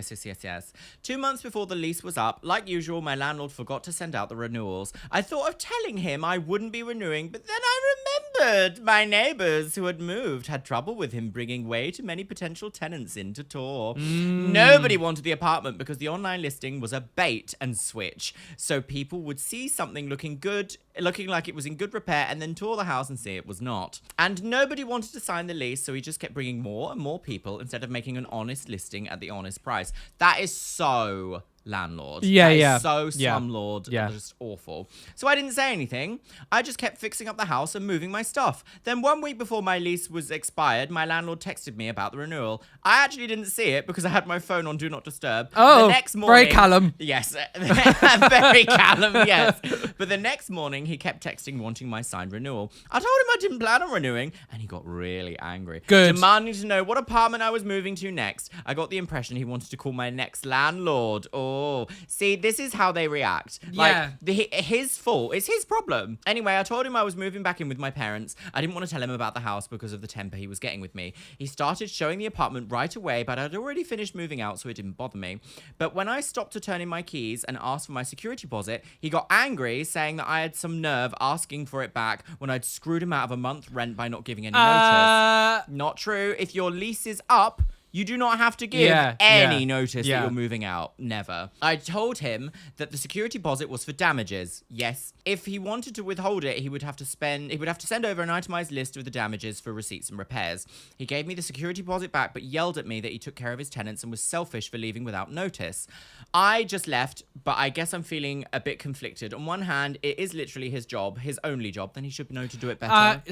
2 months before the lease was up, like usual, my landlord forgot to send out the renewals. I thought of telling him I wouldn't be renewing, but then I remembered my neighbors who had moved had trouble with him bringing way too many potential tenants in to tour. Nobody wanted the apartment because the online listing was a bait and switch. So people would see something looking like it was in good repair and then tour the house and see it was not. And nobody wanted to sign the lease, so he just kept bringing more and more people instead of making an honest listing at the honest price. That is so landlord. That is so slumlord. Just awful. So I didn't say anything. I just kept fixing up the house and moving my stuff. Then 1 week before my lease was expired, my landlord texted me about the renewal. I actually didn't see it because I had my phone on Do Not Disturb. Oh, the next morning, very Callum. Yes. Very Callum, yes. But the next morning, he kept texting wanting my signed renewal. I told him I didn't plan on renewing, and he got really angry. Good. Demanding to know what apartment I was moving to next. I got the impression he wanted to call my next landlord. Oh, see, this is how they react. Like, his fault. It's his problem. Anyway, I told him I was moving back in with my parents. I didn't want to tell him about the house because of the temper he was getting with me. He started showing the apartment right away, but I'd already finished moving out, so it didn't bother me. But when I stopped to turn in my keys and asked for my security deposit, he got angry, saying that I had some nerve asking for it back when I'd screwed him out of a month's rent by not giving any notice. Not true. If your lease is up, you do not have to give any notice that you're moving out. Never. I told him that the security deposit was for damages. Yes. If he wanted to withhold it, he would have to send over an itemized list of the damages for receipts and repairs. He gave me the security deposit back, but yelled at me that he took care of his tenants and was selfish for leaving without notice. I just left, but I guess I'm feeling a bit conflicted. On one hand, it is literally his job, his only job. Then he should know to do it better. I'm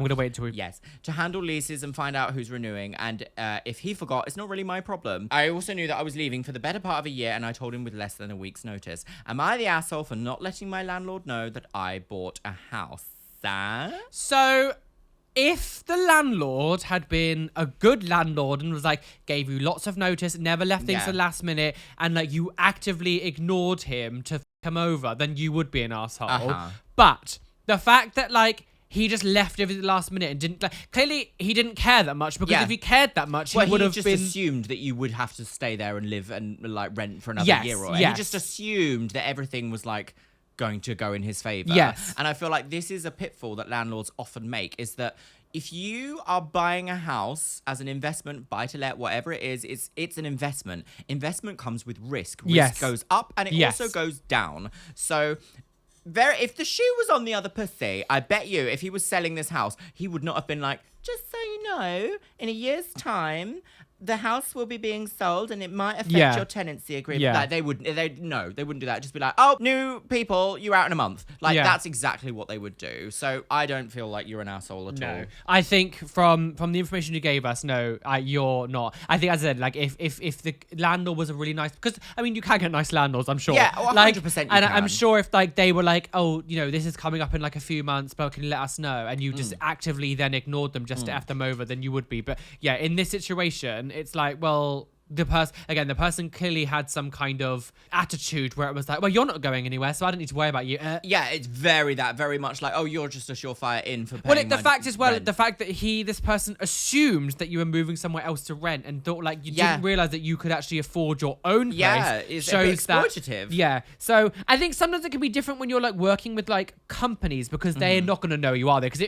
gonna wait till Yes, to handle leases and find out who's renewing. And if he forgot, it's not really my problem. I also knew that I was leaving for the better part of a year, and I told him with less than a week's notice. Am I the asshole for not letting my landlord know that I bought a house? So, if the landlord had been a good landlord and was like, gave you lots of notice, never left things to the last minute, and like you actively ignored him to come over, then you would be an asshole. But the fact that like he just left everything at the last minute and didn't like, clearly he didn't care that much, because if he cared that much, he would have just been assumed that you would have to stay there and live and like rent for another year, or he just assumed that everything was like going to go in his favor. And I feel like this is a pitfall that landlords often make, is that if you are buying a house as an investment, buy to let, whatever it is, it's an investment. Investment comes with risk. Risk goes up and it also goes down. So if the shoe was on the other pussy, I bet you if he was selling this house, he would not have been like, just so you know, in a year's time, the house will be being sold and it might affect your tenancy agreement. Like, they wouldn't do that. Just be like, oh, new people, you're out in a month. Like, that's exactly what they would do. So I don't feel like you're an asshole at all. I think from the information you gave us, you're not. I think, as I said, like if the landlord was a really nice, because I mean you can get nice landlords, I'm sure. Yeah, 100%. And I'm sure if like they were like, oh, you know, this is coming up in like a few months, but can you let us know? And you just actively then ignored them just to F them over, then you would be. But yeah, in this situation, it's like, well, the person clearly had some kind of attitude where it was like, well, you're not going anywhere, so I don't need to worry about you. It's very much like, oh, you're just a surefire in for paying the fact that this person assumed that you were moving somewhere else to rent and thought like you didn't realize that you could actually afford your own place. It's a bit exploitative. So I think sometimes it can be different when you're like working with like companies, because they're not going to know you, are they? Because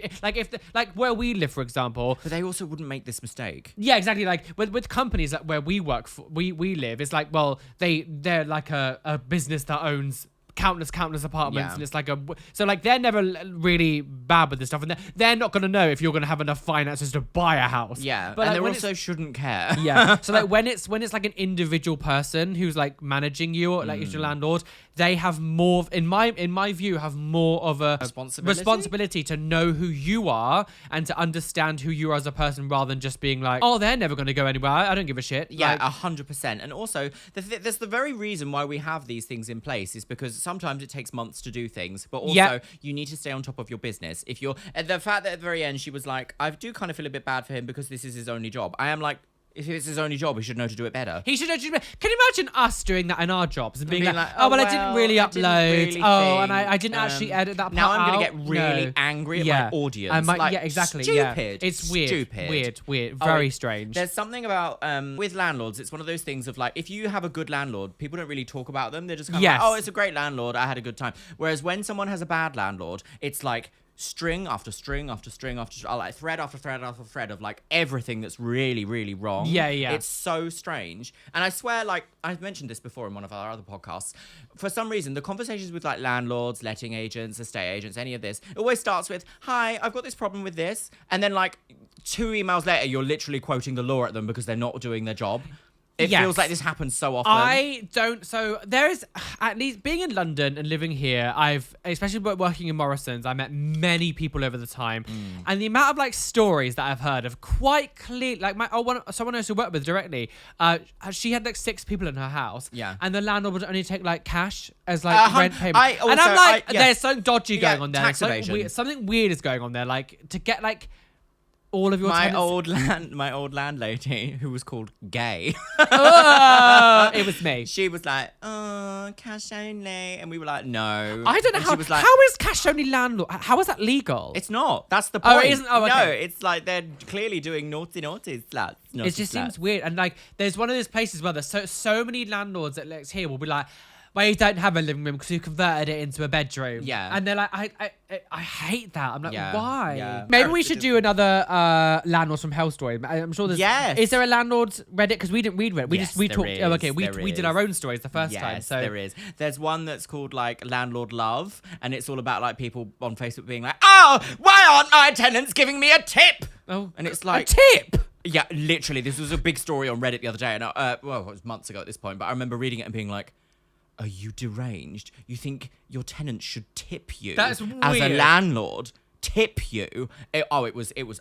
like where we live, for example, but they also wouldn't make this mistake. Yeah, exactly. Like with companies like where we live, it's like, well, they're like a business that owns countless apartments, Yeah. and it's like so like they're never really bad with this stuff, and they're not gonna know if you're gonna have enough finances to buy a house. Yeah, but and like, they also shouldn't care. yeah. So like when it's like an individual person who's like managing you, or like is your landlord, they have more, in my view, have more of a responsibility to know who you are and to understand who you are as a person, rather than just being like, oh, they're never going to go anywhere. I don't give a shit. Yeah, Like, 100%. And also, there's the very reason why we have these things in place is because sometimes it takes months to do things, but also you need to stay on top of your business. If you're, the fact that at the very end she was like, I do kind of feel a bit bad for him because this is his only job. I am like, if it's his only job, he should know to do it better. he should actually. Can you imagine us doing that in our jobs and being like, oh, oh, well, I didn't really upload. And I didn't think, actually edit that part Now I'm out. going to get really angry at my audience. I might, like, yeah, exactly. Stupid. Yeah. It's weird. Stupid. Weird. Oh, Very strange. There's something about, with landlords, it's one of those things of like, if you have a good landlord, people don't really talk about them. They're just kind of like, oh, it's a great landlord. I had a good time. Whereas when someone has a bad landlord, it's like, string after string after string after like thread after thread after thread of like everything that's really, really wrong. Yeah. It's so strange. And I swear, like, I've mentioned this before in one of our other podcasts. For some reason, the conversations with like landlords, letting agents, estate agents, any of this, it always starts with, hi, I've got this problem with this. And then like 2 emails later, you're literally quoting the law at them because they're not doing their job. It feels like this happens so often. So there is, at least being in London and living here, especially working in Morrison's, I met many people over the time. And the amount of like stories that I've heard of quite clear, like someone I used to work with directly, she had like 6 people in her house. Yeah. And the landlord would only take like cash as like rent payment. And I'm like, there's something dodgy going on there. Tax evasion. Something weird is going on there. Like to get like all of your my tenants. old landlady who was called Gay. It was me. She was like, oh, cash only, and we were like, no. I don't know how. Was like, how is cash only landlord? How is that legal? It's not. That's the point. Oh, it isn't. Oh, okay. No, it's like they're clearly doing naughty sluts. It just seems weird, and like there's one of those places where there's so many landlords that Lex here will be like, well, you don't have a living room because you converted it into a bedroom. Yeah. And they're like, I hate that. I'm like, why? Yeah. Maybe we should do another Landlords from Hell story. I'm sure there's... Yes. Is there a Landlords Reddit? Because we didn't read Reddit. We talked... is, Oh, okay. We did our own stories the first time. So there is. There's one that's called like Landlord Love, and it's all about like people on Facebook being like, oh, why aren't my tenants giving me a tip? Oh, and it's like... A tip? Yeah, literally. This was a big story on Reddit the other day. And well, it was months ago at this point, but I remember reading it and being like, are you deranged? You think your tenants should tip you? That's weird. As a landlord, tip you? It was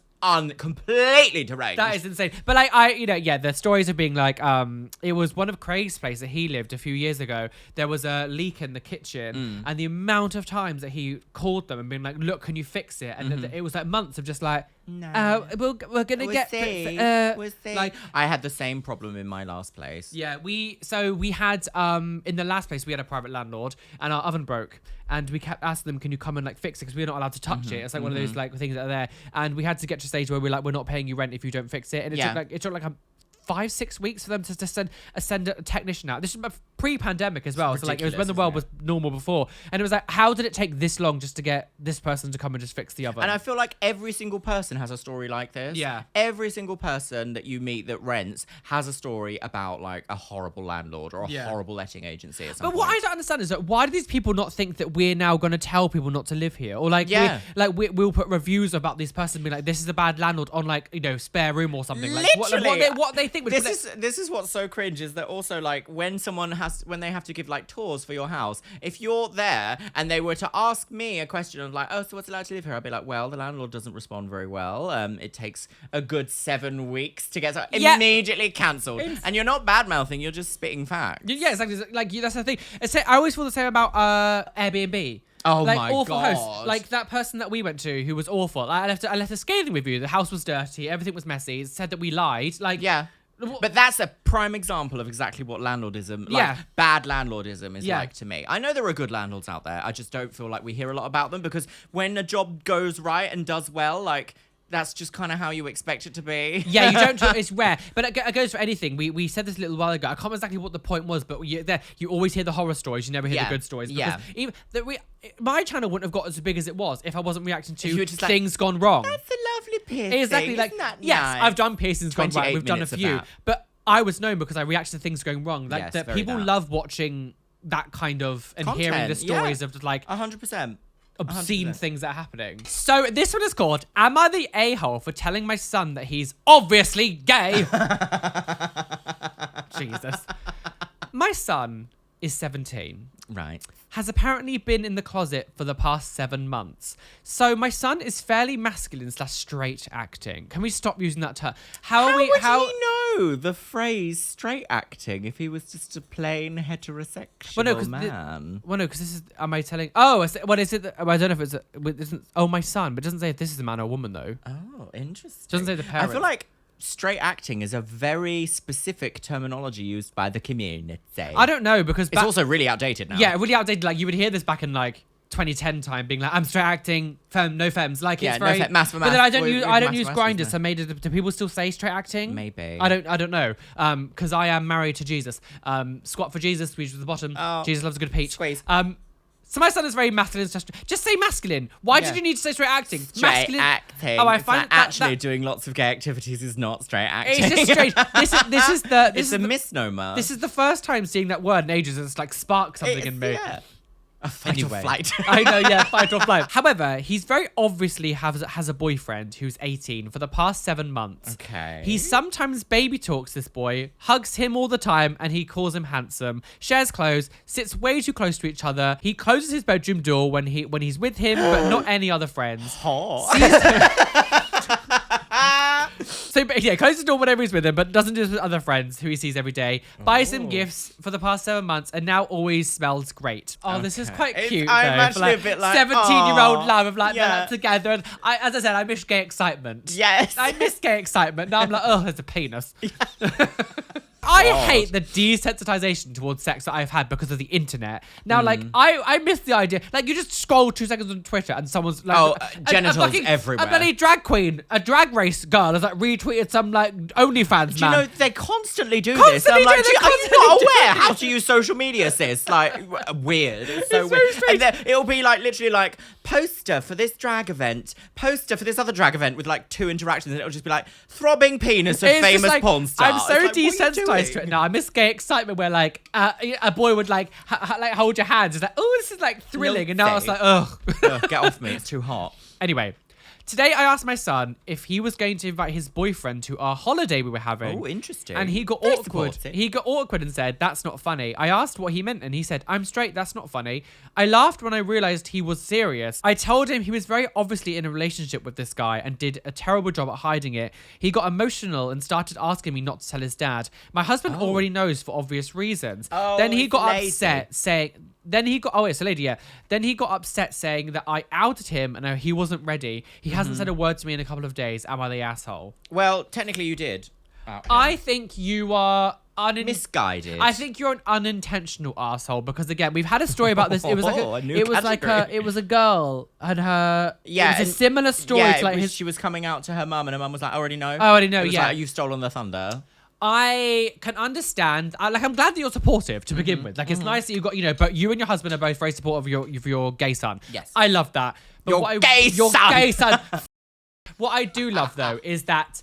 completely deranged. That is insane. But like the stories of being like, it was one of Craig's place that he lived a few years ago. There was a leak in the kitchen, and the amount of times that he called them and been like, look, can you fix it? And it was like months of just like, no, we're gonna get we'll see. Like, I had the same problem in my last place. Yeah, we had in the last place we had a private landlord, and our oven broke, and we kept asking them, can you come and like fix it, because we're not allowed to touch it. It's like one of those like things that are there, and we had to get to a stage where we're like, we're not paying you rent if you don't fix it, and it took like 5-6 weeks for them to send a technician out. This was pre-pandemic as well, so like it was when the world was normal before, and it was like, how did it take this long just to get this person to come and just fix the oven? And I feel like every single person has a story like this. Yeah, every single person that you meet that rents has a story about like a horrible landlord or a horrible letting agency or something. But what I don't understand is that why do these people not think that we're now going to tell people not to live here, or like we'll put reviews about this person being like, this is a bad landlord on like spare room or something. Literally, like what they think. This is what's so cringe is that also like when they have to give like tours for your house, if you're there and they were to ask me a question of like, oh, so what's it like to live here? I'd be like, well, the landlord doesn't respond very well. It takes a good 7 weeks to get immediately cancelled. And you're not bad mouthing, you're just spitting facts. Yeah, exactly. Like that's the thing. I always feel the same about Airbnb. Oh like, my awful God. Host. Like that person that we went to who was awful. I left a scathing review. The house was dirty. Everything was messy. It said that we lied. Like, yeah. But that's a prime example of exactly what landlordism, bad landlordism is like to me. I know there are good landlords out there. I just don't feel like we hear a lot about them, because when a job goes right and does well, like, that's just kind of how you expect it to be. Yeah, you don't. It's rare, but it goes for anything. We said this a little while ago. I can't remember exactly what the point was, but you always hear the horror stories. You never hear the good stories. Yeah. My channel wouldn't have got as big as it was if I wasn't reacting to things gone wrong. That's a lovely piercing. Exactly. Like, yes, nice? I've done piercings gone right. We've done a few, but I was known because I reacted to things going wrong. Like that people love watching that kind of and hearing the Content, yeah. stories of like 100%. obscene things that are happening. So this one is called, Am I the A-hole for telling my son that he's obviously gay? Jesus. My son is 17. Right. Has apparently been in the closet for the past 7 months. So my son is fairly masculine / straight acting. Can we stop using that term? How would he know the phrase straight acting if he was just a plain heterosexual man? Because this is, am I telling, oh, what is it? I don't know if it's, my son, but it doesn't say if this is a man or a woman though. Oh, interesting. Doesn't say the parent. I feel like straight acting is a very specific terminology used by the community. I don't know because it's also really outdated now. Yeah, really outdated. Like you would hear this back in like 2010 time, being like, "I'm straight acting, no femmes." Like it's very mass for mass. But then I don't use Grindr. So maybe do people still say straight acting? Maybe. I don't know. Because I am married to Jesus. Squat for Jesus, squeeze to the bottom. Oh, Jesus loves a good peach. Squeeze. So my son is very masculine. Just say masculine. Why did you need to say straight acting? Straight masculine acting. Oh, I find like actually doing lots of gay activities is not straight acting. It's just straight. This is a misnomer. This is the first time seeing that word in ages. And it's like sparked something in me. Yeah. A fight or flight. I know, yeah, fight or flight. However, he's very obviously has a boyfriend who's 18 for the past 7 months. Okay. He sometimes baby talks this boy, hugs him all the time, and he calls him handsome, shares clothes, sits way too close to each other. He closes his bedroom door when he's with him, but not any other friends. So yeah, closes the door whenever he's with him, but doesn't do this with other friends who he sees every day. Buys him gifts for the past 7 months, and now always smells great. Oh, this is quite cute. I'm though, actually for, like, a bit like 17-year-old love of like yeah. they're like, together. And as I said, I miss gay excitement. Yes. I miss gay excitement. Now I'm like, oh, there's a penis. I hate the desensitization towards sex that I've had because of the internet. Now, like, I miss the idea. Like, you just scroll 2 seconds on Twitter and someone's like, genitals everywhere. A bloody drag queen, a drag race girl has like retweeted some like OnlyFans man. Do you know they constantly do this? I'm like, are you not aware how to use social media, sis? Like, weird. It's so weird. And then it'll be like literally like poster for this drag event, poster for this other drag event with like 2 interactions, and it'll just be like throbbing penis of famous porn star. I'm so desensitized to it now. I miss gay excitement where like a boy would like like hold your hands. It's like, oh, this is like thrilling, and now it's like, ugh. Get off me, it's too hot. Anyway, today I asked my son if he was going to invite his boyfriend to our holiday we were having. Oh, interesting. And he got awkward. He got awkward and said, "That's not funny." I asked what he meant, and he said, "I'm straight, that's not funny." I laughed when I realized he was serious. I told him he was very obviously in a relationship with this guy and did a terrible job at hiding it. He got emotional and started asking me not to tell his dad. My husband already knows for obvious reasons. Then he got upset saying... Then he got Then he got upset saying that I outed him and he wasn't ready. He hasn't said a word to me in a couple of days. Am I the asshole? Well, technically you did. I think you are misguided. I think you're an unintentional asshole because again, we've had a story about this. It was a girl and her. Yeah, it was a similar story to like she was coming out to her mum and her mum was like, I already know. I already know. It was Yeah, like, you've stolen the thunder. I can understand. I'm glad that you're supportive to begin with. Like, it's nice that you got, but you and your husband are both very supportive of your gay son. Yes. I love that. But Your gay son. What I do love, though, is that...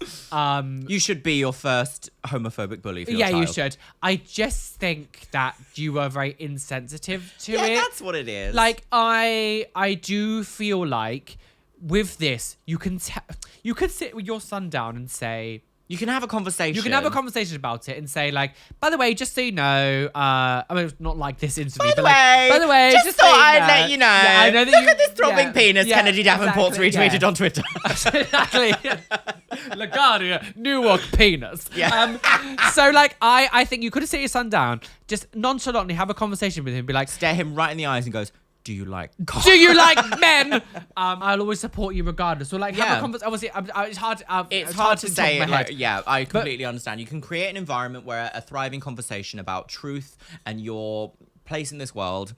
you should be your first homophobic bully for your child. Yeah, you should. I just think that you were very insensitive to it. Yeah, that's what it is. Like, I do feel like with this, you can sit with your son down and say... You can have a conversation. You can have a conversation about it and say, like, by the way, just so you know, I mean, not like this instantly, by the way, just thought I'd let you know. Yeah, I know that Look at this throbbing penis Kennedy Davenport's retweeted on Twitter. Exactly. LaGuardia, Newark penis. Yeah. So, like, I think you could sit your son down, just nonchalantly have a conversation with him, be like... Stare him right in the eyes and goes... Do you like men? I'll always support you regardless. So, like, have a conversation. Obviously, it's hard. It's hard to say it. Like, yeah, I completely understand. You can create an environment where a thriving conversation about truth and your place in this world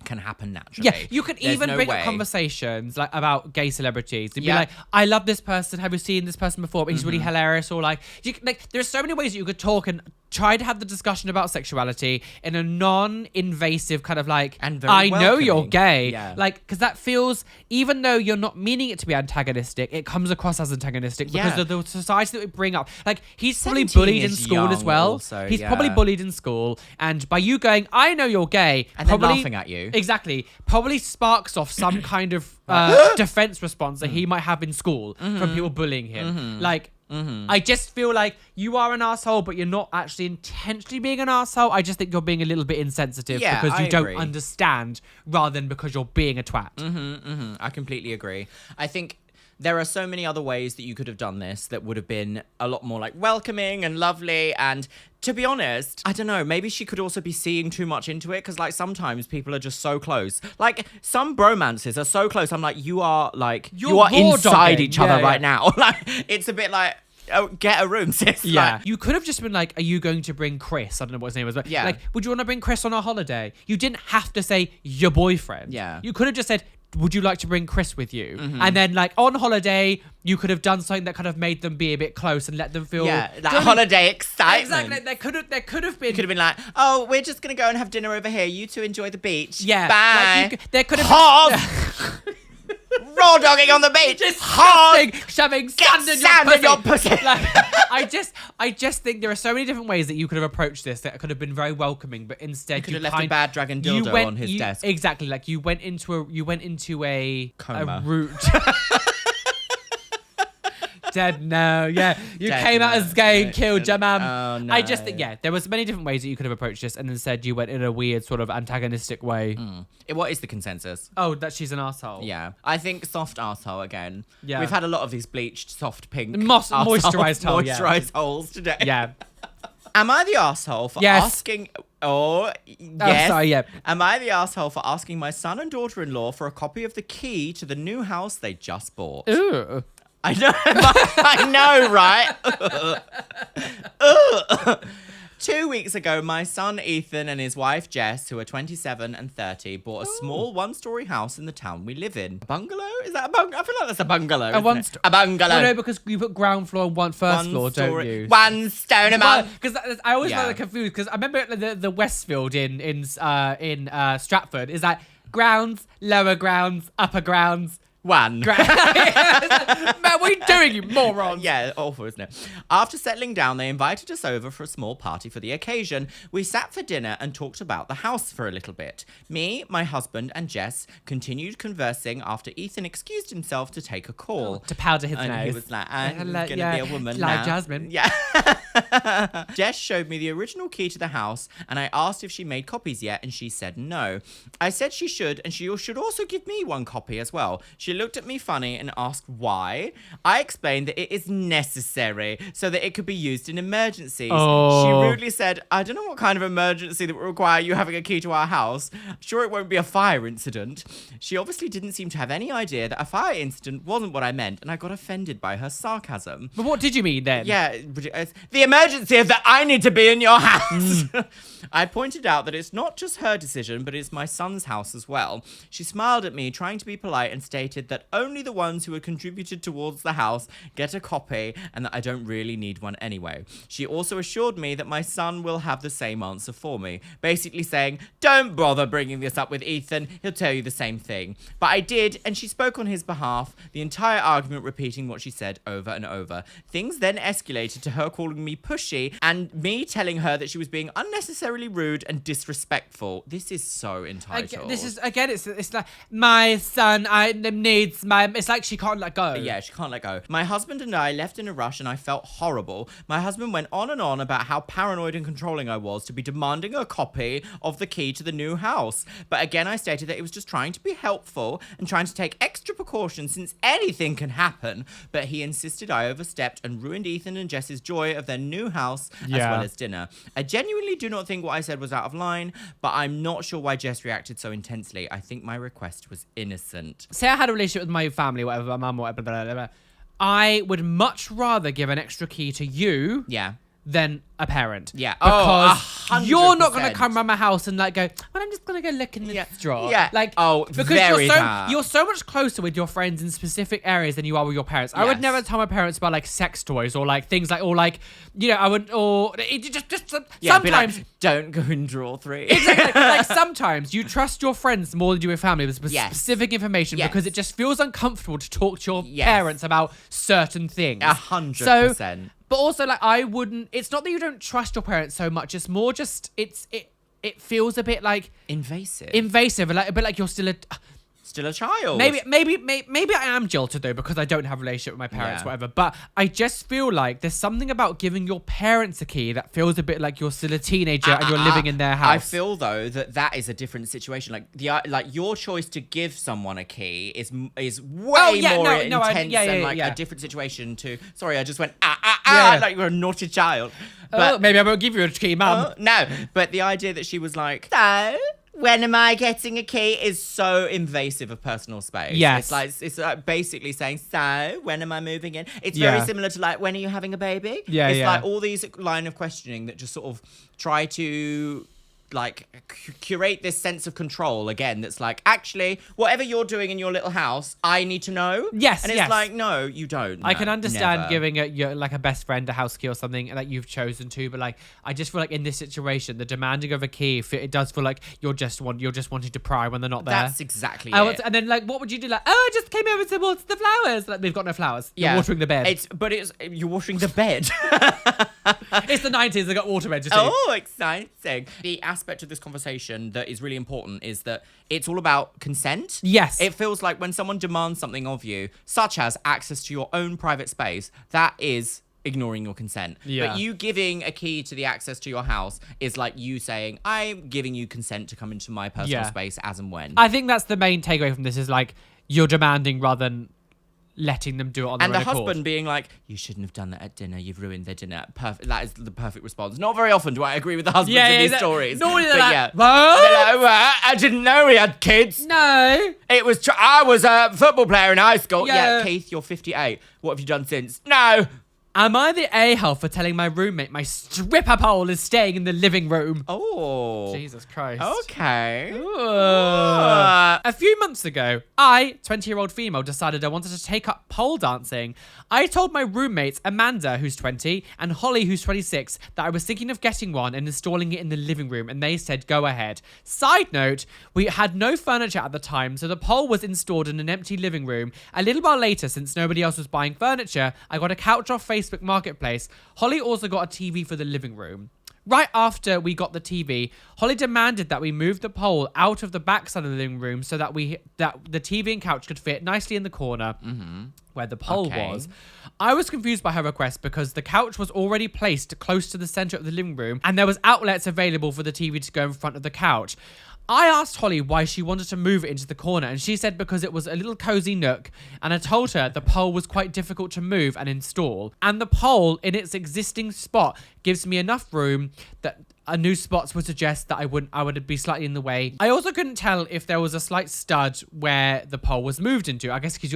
can happen naturally. Yeah, you can even bring up conversations like about gay celebrities and be like, I love this person. Have you seen this person before? But he's really hilarious. Or like there's so many ways that you could talk and try to have the discussion about sexuality in a non-invasive kind of like, And very I know you're welcoming. gay. Yeah. Like, because that feels, even though you're not meaning it to be antagonistic, it comes across as antagonistic because Yeah. of the society that we bring up. Like, he's probably 17 bullied in is school as young well. also, He's yeah. probably bullied in school. And by you going, I know you're gay, And then probably laughing at you. Exactly. Probably sparks off some kind of defense response that he might have in school from people bullying him. Like, I just feel like you are an asshole, but you're not actually intentionally being an asshole. I just think you're being a little bit insensitive Yeah, because you I don't agree. understand rather than because you're being a twat. I completely agree. I think there are so many other ways that you could have done this that would have been a lot more like welcoming and lovely. And to be honest, I don't know, maybe she could also be seeing too much into it, because like sometimes people are just so close. Like some bromances are so close. I'm like, you are You're inside raw-dogging. each other Yeah, right yeah. now. Like it's a bit like, oh, get a room, sis. Yeah. Like, You could have just been like, are you going to bring Chris? I don't know what his name was, but Yeah. like, would you want to bring Chris on our holiday? You didn't have to say your boyfriend. Yeah. You could have just said, would you like to bring Chris with you? And then like on holiday, you could have done something that kind of made them be a bit close and let them feel yeah, that Don't- holiday excitement. Exactly. There could have been Could have been like, oh, we're just gonna go and have dinner over here. You two enjoy the beach. Yeah, Bye. like there could have Hog! Raw dogging on the beach. Hog! shoving Get sand in sand your in your pussy. pussy. Like, I just think there are so many different ways that you could have approached this that could have been very welcoming, but instead could have left a bad dragon you dildo went- on his you- desk. Exactly, like you went into a Coma. route. Dead now, yeah. You Dead came out now. as gay and Yeah. killed your mum. Oh, no. I just think, yeah, there was many different ways that you could have approached this, and instead you went in a weird sort of antagonistic way. What is the consensus? Oh, that she's an asshole. Yeah, I think soft arsehole again. Yeah. We've had a lot of these bleached, soft pink, Moisturised hole, yeah. moisturised holes today. Yeah. Am I the asshole for Yes. asking? Oh, yes. sorry, yeah. Am I the asshole for asking my son and daughter-in-law for a copy of the key to the new house they just bought? Ooh. I know, I know, right? 2 weeks ago, my son Ethan and his wife Jess, who are 27 and 30, bought a small one-story house in the town we live in. A bungalow? Is that a bungalow? I feel like that's a bungalow. A isn't one it? sto- A bungalow. Well, no, because you put ground floor and first floor, don't you? One stone amount. Because I always Yeah. felt confused because I remember the Westfield in Stratford is like grounds, lower grounds, upper grounds. One. Man, what are you doing, you moron? Yeah, awful, isn't it? After settling down, they invited us over for a small party for the occasion. We sat for dinner and talked about the house for a little bit. Me, my husband, and Jess continued conversing after Ethan excused himself to take a call. To powder his And nose. he was like, I'm Like, gonna yeah, be a woman like now. Jasmine. Yeah. Jess showed me the original key to the house, and I asked if she made copies yet, and she said no. I said she should, and she should also give me one copy as well. She looked at me funny and asked why. I explained that it is necessary so that it could be used in emergencies. Oh. She rudely said, I don't know what kind of emergency that would require you having a key to our house. Sure, it won't be a fire incident. She obviously didn't seem to have any idea that a fire incident wasn't what I meant, and I got offended by her sarcasm. But what did you mean then? Yeah, it's the emergency is that I need to be in your house. I pointed out that it's not just her decision, but it's my son's house as well. She smiled at me, trying to be polite, and stated that only the ones who had contributed towards the house get a copy, and that I don't really need one anyway. She also assured me that my son will have the same answer for me, basically saying, don't bother bringing this up with Ethan, he'll tell you the same thing. But I did, and she spoke on his behalf, the entire argument repeating what she said over and over. Things then escalated to her calling me pushy, and me telling her that she was being unnecessarily rude and disrespectful. This is so entitled. This is again. It's like my son. Needs my. It's like she can't let go. Yeah, she can't let go. My husband and I left in a rush, and I felt horrible. My husband went on and on about how paranoid and controlling I was to be demanding a copy of the key to the new house. But again, I stated that it was just trying to be helpful and trying to take extra precautions since anything can happen. But he insisted I overstepped and ruined Ethan and Jess's joy of their new house as Yeah. well as dinner. I genuinely do not think what I said was out of line, but I'm not sure why Jess reacted so intensely. I think my request was innocent. Say I had a relationship with my family, whatever, my mum, whatever, blah, blah, blah. I would much rather give an extra key to you Yeah. than a parent. Yeah. Because 100%. you're not going to come around my house and like go, well, I'm just going to go look in the drawer. Yeah. Like, because very that. you're so much closer with your friends in specific areas than you are with your parents. I would Yes. never tell my parents about like sex toys or like things like, or like, you know, I would, or it just Yeah, be sometimes. like, don't go in drawer 3. Exactly. Like sometimes you trust your friends more than you do with family with Yes. specific information Yes. because it just feels uncomfortable to talk to your Yes. parents about certain things. 100%. So, but also like I wouldn't. It's not that you don't trust your parents so much. It's more just it feels a bit like invasive. but like you're still a. Still a child. Maybe I am jilted though because I don't have a relationship with my parents, Yeah. whatever. But I just feel like there's something about giving your parents a key that feels a bit like you're still a teenager and you're living in their house. I feel though that is a different situation. Like your choice to give someone a key is way more intense and a different situation to. Sorry, I just went like you're a naughty child. But maybe I won't give you a key, mum. no, but the idea that she was like, so when am I getting a key is so invasive of personal space. Yes. It's like basically saying, so when am I moving in? It's very similar to like, when are you having a baby? Yeah, it's like all these line of questioning that just sort of try to like curate this sense of control again. That's like, actually, whatever you're doing in your little house, I need to know. Yes, and it's like, no, you don't. I can understand never. giving your like a best friend a house key or something that you've chosen to, but like I just feel like in this situation, the demanding of a key, it does feel like you're just wanting to pry when they're not there. That's exactly it. And then like, what would you do? Like, oh, I just came over to water the flowers. Like we've got no flowers. You're watering the bed. You're watering the bed. It's the 90s. They got water beds. Oh, exciting. The aspect of this conversation that is really important is that it's all about consent. Yes. It feels like when someone demands something of you, such as access to your own private space, that is ignoring your consent. Yeah. But you giving a key to the access to your house is like you saying, I'm giving you consent to come into my personal space as and when. I think that's the main takeaway from this is like you're demanding rather than letting them do it on their own And the accord. husband being like, you shouldn't have done that at dinner. You've ruined their dinner. Perfect. That is the perfect response. Not very often do I agree with the husbands in these stories. Normally but they're like, yeah. what? They're like, "Well, I didn't know we had kids. No. It was. I was a football player in high school. Yeah. Yeah, Keith, you're 58. What have you done since? No. Am I the a-hole for telling my roommate my stripper pole is staying in the living room? Oh. Jesus Christ. Okay. A few months ago, I, 20-year-old female, decided I wanted to take up pole dancing. I told my roommates, Amanda, who's 20, and Holly, who's 26, that I was thinking of getting one and installing it in the living room, and they said, go ahead. Side note, we had no furniture at the time, so the pole was installed in an empty living room. A little while later, since nobody else was buying furniture, I got a couch off Facebook Marketplace. Holly also got a TV for the living room. Right after we got the TV, Holly demanded that we move the pole out of the backside of the living room so that the TV and couch could fit nicely in the corner where the pole was. I was confused by her request because the couch was already placed close to the center of the living room and there was outlets available for the TV to go in front of the couch. I asked Holly why she wanted to move it into the corner, and she said because it was a little cozy nook, and I told her the pole was quite difficult to move and install, and the pole in its existing spot gives me enough room that a new spot would suggest that I would be slightly in the way. I also couldn't tell if there was a slight stud where the pole was moved into. I guess because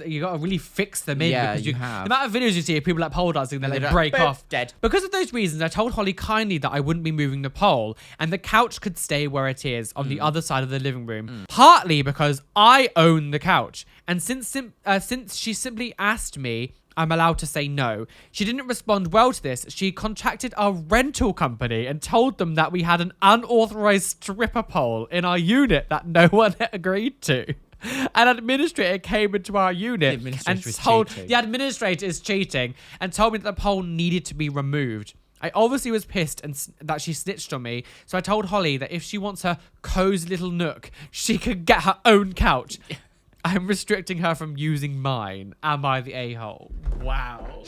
you got to really fix them in. Yeah, because you have. The amount of videos you see of people like pole dancing, they like break off. Dead. Because of those reasons, I told Holly kindly that I wouldn't be moving the pole and the couch could stay where it is on the other side of the living room. Partly because I own the couch. And since she simply asked me, I'm allowed to say no. She didn't respond well to this. She contacted our rental company and told them that we had an unauthorized stripper pole in our unit that no one had agreed to. An administrator came into our unit and told the administrator is cheating and told me that the pole needed to be removed. I obviously was pissed and that she snitched on me, so I told Holly that if she wants her cozy little nook, she could get her own couch. I'm restricting her from using mine. Am I the a-hole? Wow.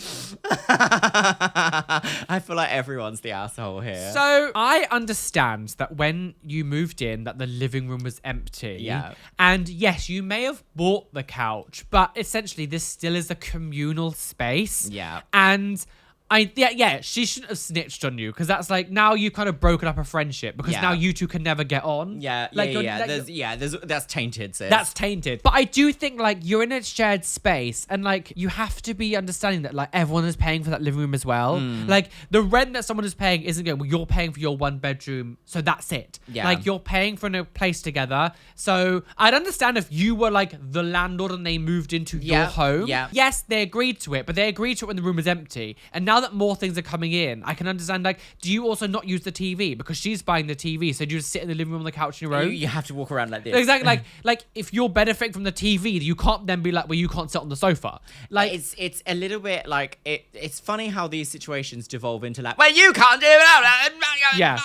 I feel like everyone's the asshole here. So I understand that when you moved in that the living room was empty. Yeah. And yes, you may have bought the couch, but essentially this still is a communal space. Yeah. And She shouldn't have snitched on you because that's like now you've kind of broken up a friendship because now you two can never get on. That's tainted, sis. That's tainted. But I do think like you're in a shared space and like you have to be understanding that like everyone is paying for that living room as well. Like the rent that someone is paying isn't going, well, you're paying for your 1 bedroom, so that's it. Yeah. Like you're paying for a place together. So I'd understand if you were like the landlord and they moved into your home. Yeah. Yes, they agreed to it, but they agreed to it when the room was empty. And now that more things are coming in, I can understand like, do you also not use the TV because she's buying the TV? So do you just sit in the living room on the couch in your own? You have to walk around like this. Exactly. like if you're benefiting from the TV, you can't then be like, well, you can't sit on the sofa. Like it's a little bit like it's funny how these situations devolve into like, well, you can't do it. Yeah.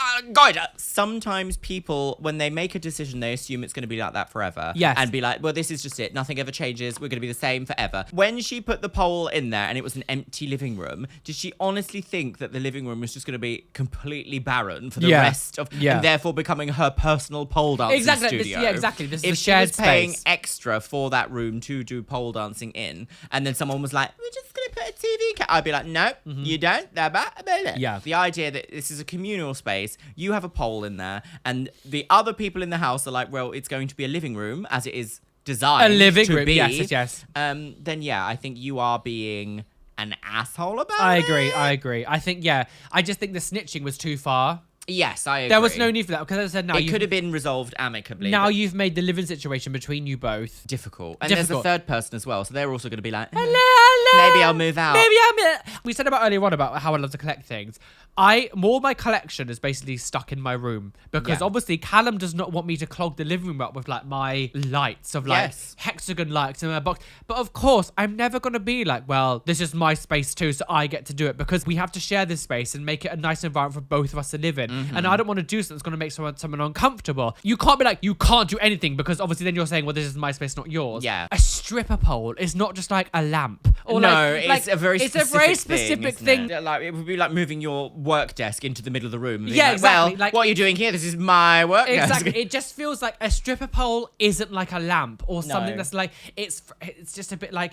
Sometimes people, when they make a decision, they assume it's going to be like that forever. Yes. And be like, well, this is just it. Nothing ever changes. We're going to be the same forever. When she put the poll in there and it was an empty living room, did she honestly think that the living room was just going to be completely barren for the rest of, and therefore becoming her personal pole dancing studio? Exactly. This if is a she shared was paying space. extra for that room to do pole dancing in, and then someone was like, we're just going to put a TV. I'd be like, no, you don't. Yeah. The idea that this is a communal space, you have a pole in there, and the other people in the house are like, well, it's going to be a living room as it is designed A living to room, be. yes. Then yeah, I think you are being an asshole about I it. agree. I think, I just think the snitching was too far. Yes, I agree. There was no need for that because as I said, now it could have been resolved amicably. Now you've made the living situation between you both difficult. And there's a third person as well, so they're also going to be like, hello. Maybe I'll move out. We said about earlier on about how I love to collect things. More of my collection is basically stuck in my room because obviously Callum does not want me to clog the living room up with like my lights of like hexagon lights in my box. But of course, I'm never going to be like, well, this is my space too, so I get to do it because we have to share this space and make it a nice environment for both of us to live in. And I don't want to do something that's going to make someone uncomfortable. You can't be like, you can't do anything because obviously then you're saying, well, this is my space, not yours. Yeah. A stripper pole is not just like a lamp. Or it's a very specific thing. Like it would be like moving your work desk into the middle of the room. Yeah, like, exactly. Well, like, what are you doing here? This is my work desk. Exactly. It just feels like a stripper pole isn't like a lamp or something that's like it's just a bit like,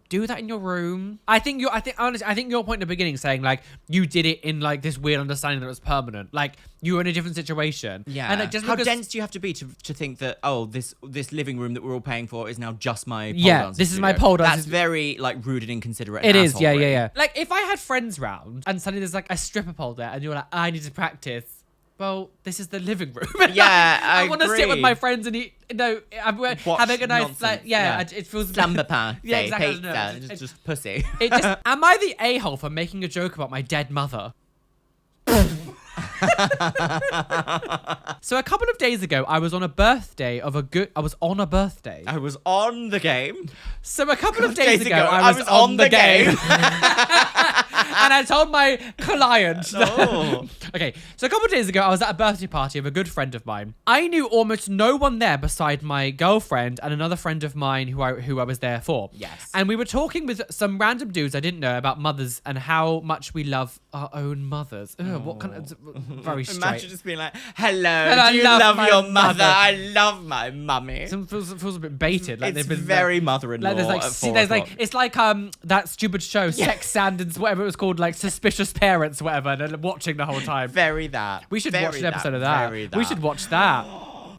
do that in your room. I think your point in the beginning saying like you did it in like this weird understanding that it was permanent. Like you were in a different situation. Yeah. And just how dense do you have to be to think that this living room that we're all paying for is now just my pole dance this is studio? my pole dance. That's very like rude and inconsiderate. It and is. Yeah. asshole-free. Like if I had friends round and suddenly there's like a stripper pole there and you're like, I need to practice. Well, this is the living room. Yeah, I want to sit with my friends and eat. No, I'm having a nice like. It feels slumber party. Yeah, exactly. Pizza, just pussy. Am I the a-hole for making a joke about my dead mother? So a couple of days ago, I was on a birthday of I was on a birthday. I was on the game. So a couple of days ago, I was on the game. And I told my client. Okay, so a couple of days ago, I was at a birthday party of a good friend of mine. I knew almost no one there beside my girlfriend and another friend of mine who I was there for. Yes. And we were talking with some random dudes I didn't know about mothers and how much we love our own mothers. Ugh, what kind of very straight. Imagine just being like, hello, do you love your mother? I love my mummy. It feels a bit baited. Like it's they've been very mother-in-law. It's like that stupid show, Sex, Sand, and whatever it was called, like Suspicious Parents, whatever, and they're watching the whole time. Very that. We should watch an episode of that. We should watch that.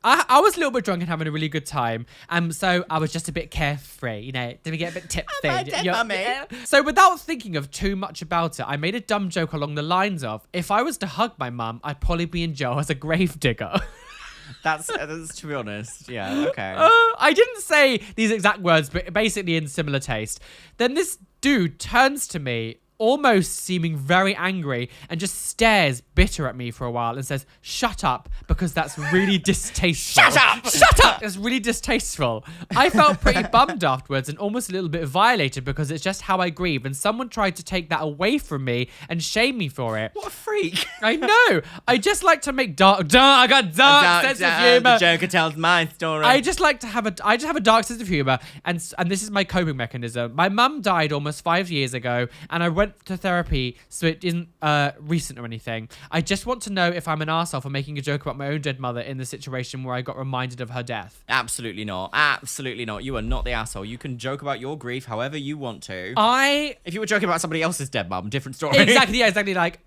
I was a little bit drunk and having a really good time. So I was just a bit carefree, you know, did we get a bit tipsy? My dead mummy. So without thinking of too much about it, I made a dumb joke along the lines of, if I was to hug my mum, I'd probably be in jail as a grave digger. That's to be honest. Yeah, okay. I didn't say these exact words, but basically in similar taste. Then this dude turns to me, almost seeming very angry, and just stares bitter at me for a while and says, shut up, because that's really distasteful. Shut up! Shut up! It's really distasteful. I felt pretty bummed afterwards and almost a little bit violated because it's just how I grieve, and someone tried to take that away from me and shame me for it. What a freak. I know. I just like to make I got dark sense of humor. The Joker tells my story. I just have a dark sense of humor, and this is my coping mechanism. My mum died almost 5 years ago, and I went went to therapy, so it isn't recent or anything. I just want to know if I'm an arsehole for making a joke about my own dead mother in the situation where I got reminded of her death. Absolutely not. Absolutely not. You are not the asshole. You can joke about your grief however you want to. If you were joking about somebody else's dead mum, different story. Exactly, yeah, exactly. Like,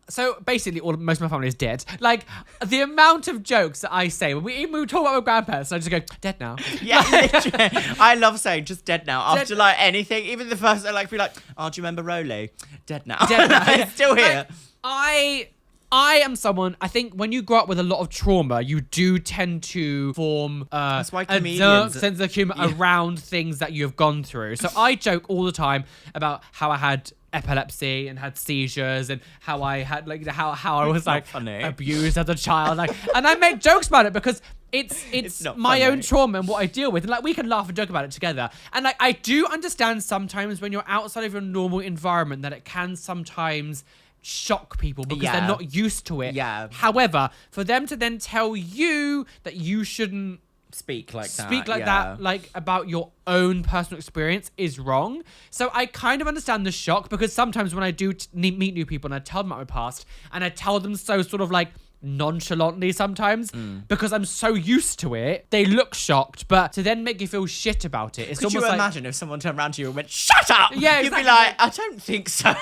so basically, most of my family is dead. Like, the amount of jokes that I say when we talk about my grandparents, I just go, dead now. Yeah, literally. I love saying just dead now. After like anything, even the first, I like be like, oh, do you remember Roly? Dead now. Dead now. It's still here. Like, I am someone, I think when you grow up with a lot of trauma, you do tend to form That's why a comedians- dark sense of humor around things that you have gone through. So I joke all the time about how I had epilepsy and had seizures and how I had like how I was like funny. abused as a child, like, and I make jokes about it because it's not my funny. own trauma and what I deal with, and like we can laugh and joke about it together. And like I do understand sometimes when you're outside of your normal environment that it can sometimes shock people because they're not used to it. Yeah. However, for them to then tell you that you shouldn't Speak like that, like about your own personal experience is wrong. So I kind of understand the shock because sometimes when I do meet new people and I tell them about my past and I tell them so sort of like nonchalantly sometimes because I'm so used to it, they look shocked, but to then make you feel shit about it, it's Could you almost like, imagine if someone turned around to you and went, shut up? Yeah, You'd exactly. be like, I don't think so.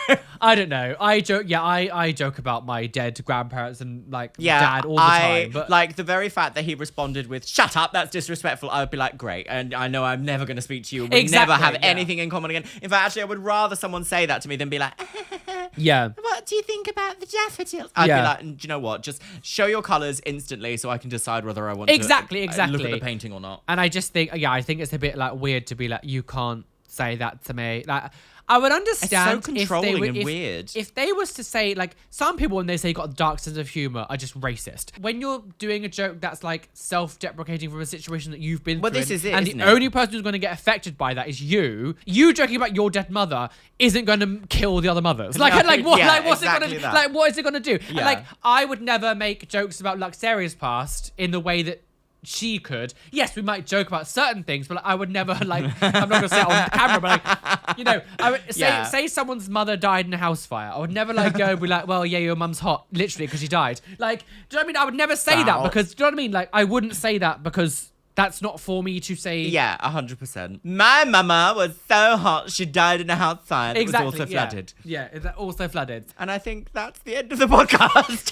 I don't know. I joke. Yeah, I joke about my dead grandparents and like Yeah, dad all the time. But like the very fact that he responded with "shut up," that's disrespectful. I would be like, great, and I know I'm never going to speak to you. We'll Exactly, never have yeah. anything in common again. In fact, actually, I would rather someone say that to me than be like, yeah. "What do you think about the daffodils?" I'd Yeah. be like, do you know what? Just show your colours instantly, so I can decide whether I want Exactly. to look at the painting or not. And I just think, I think it's a bit like weird to be like, you can't say that to me. Like, I would understand It's so controlling if they were, and weird. If they was to say, like, some people when they say you got a dark sense of humor are just racist. When you're doing a joke that's like self-deprecating from a situation that you've been Well, through, this is it, and isn't the it? only person who's going to get affected by that is you joking about your dead mother isn't going to kill the other mothers. Like, No, like what? yeah, like, what's exactly it going to? that. Like, what is it going to do? And Yeah. like, I would never make jokes about Luxeria's past in the way that she could. Yes, we might joke about certain things, but like, I would never like. I'm not gonna say it on camera, but like, you know, I would say someone's mother died in a house fire. I would never like go and be like, well, yeah, your mum's hot, literally, because she died. Like, do you know what I mean? I would never say that because, do you know what I mean? Like, I wouldn't say that because that's not for me to say. Yeah, 100%. My mama was so hot, she died in a house fire that Exactly. was also flooded. Yeah, it's also flooded. And I think that's the end of the podcast.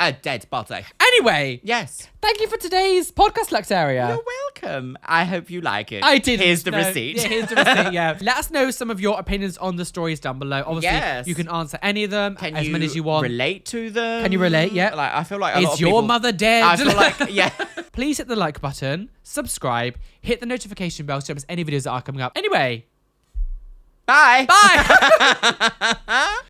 A dead body. Anyway, Yes. thank you for today's podcast, Luxeria. You're welcome. I hope you like it. I did. Here's the receipt. Yeah, here's the receipt. Yeah. Let us know some of your opinions on the stories down below. Obviously, Yes. you can answer any of them, Can as you many as you want. relate to them? Can you relate? Yeah. Like, I feel like a lot Is of your people... mother dead? I feel like, yeah. Please hit the like button, subscribe, hit the notification bell so you don't miss any videos that are coming up. Anyway, Bye. bye.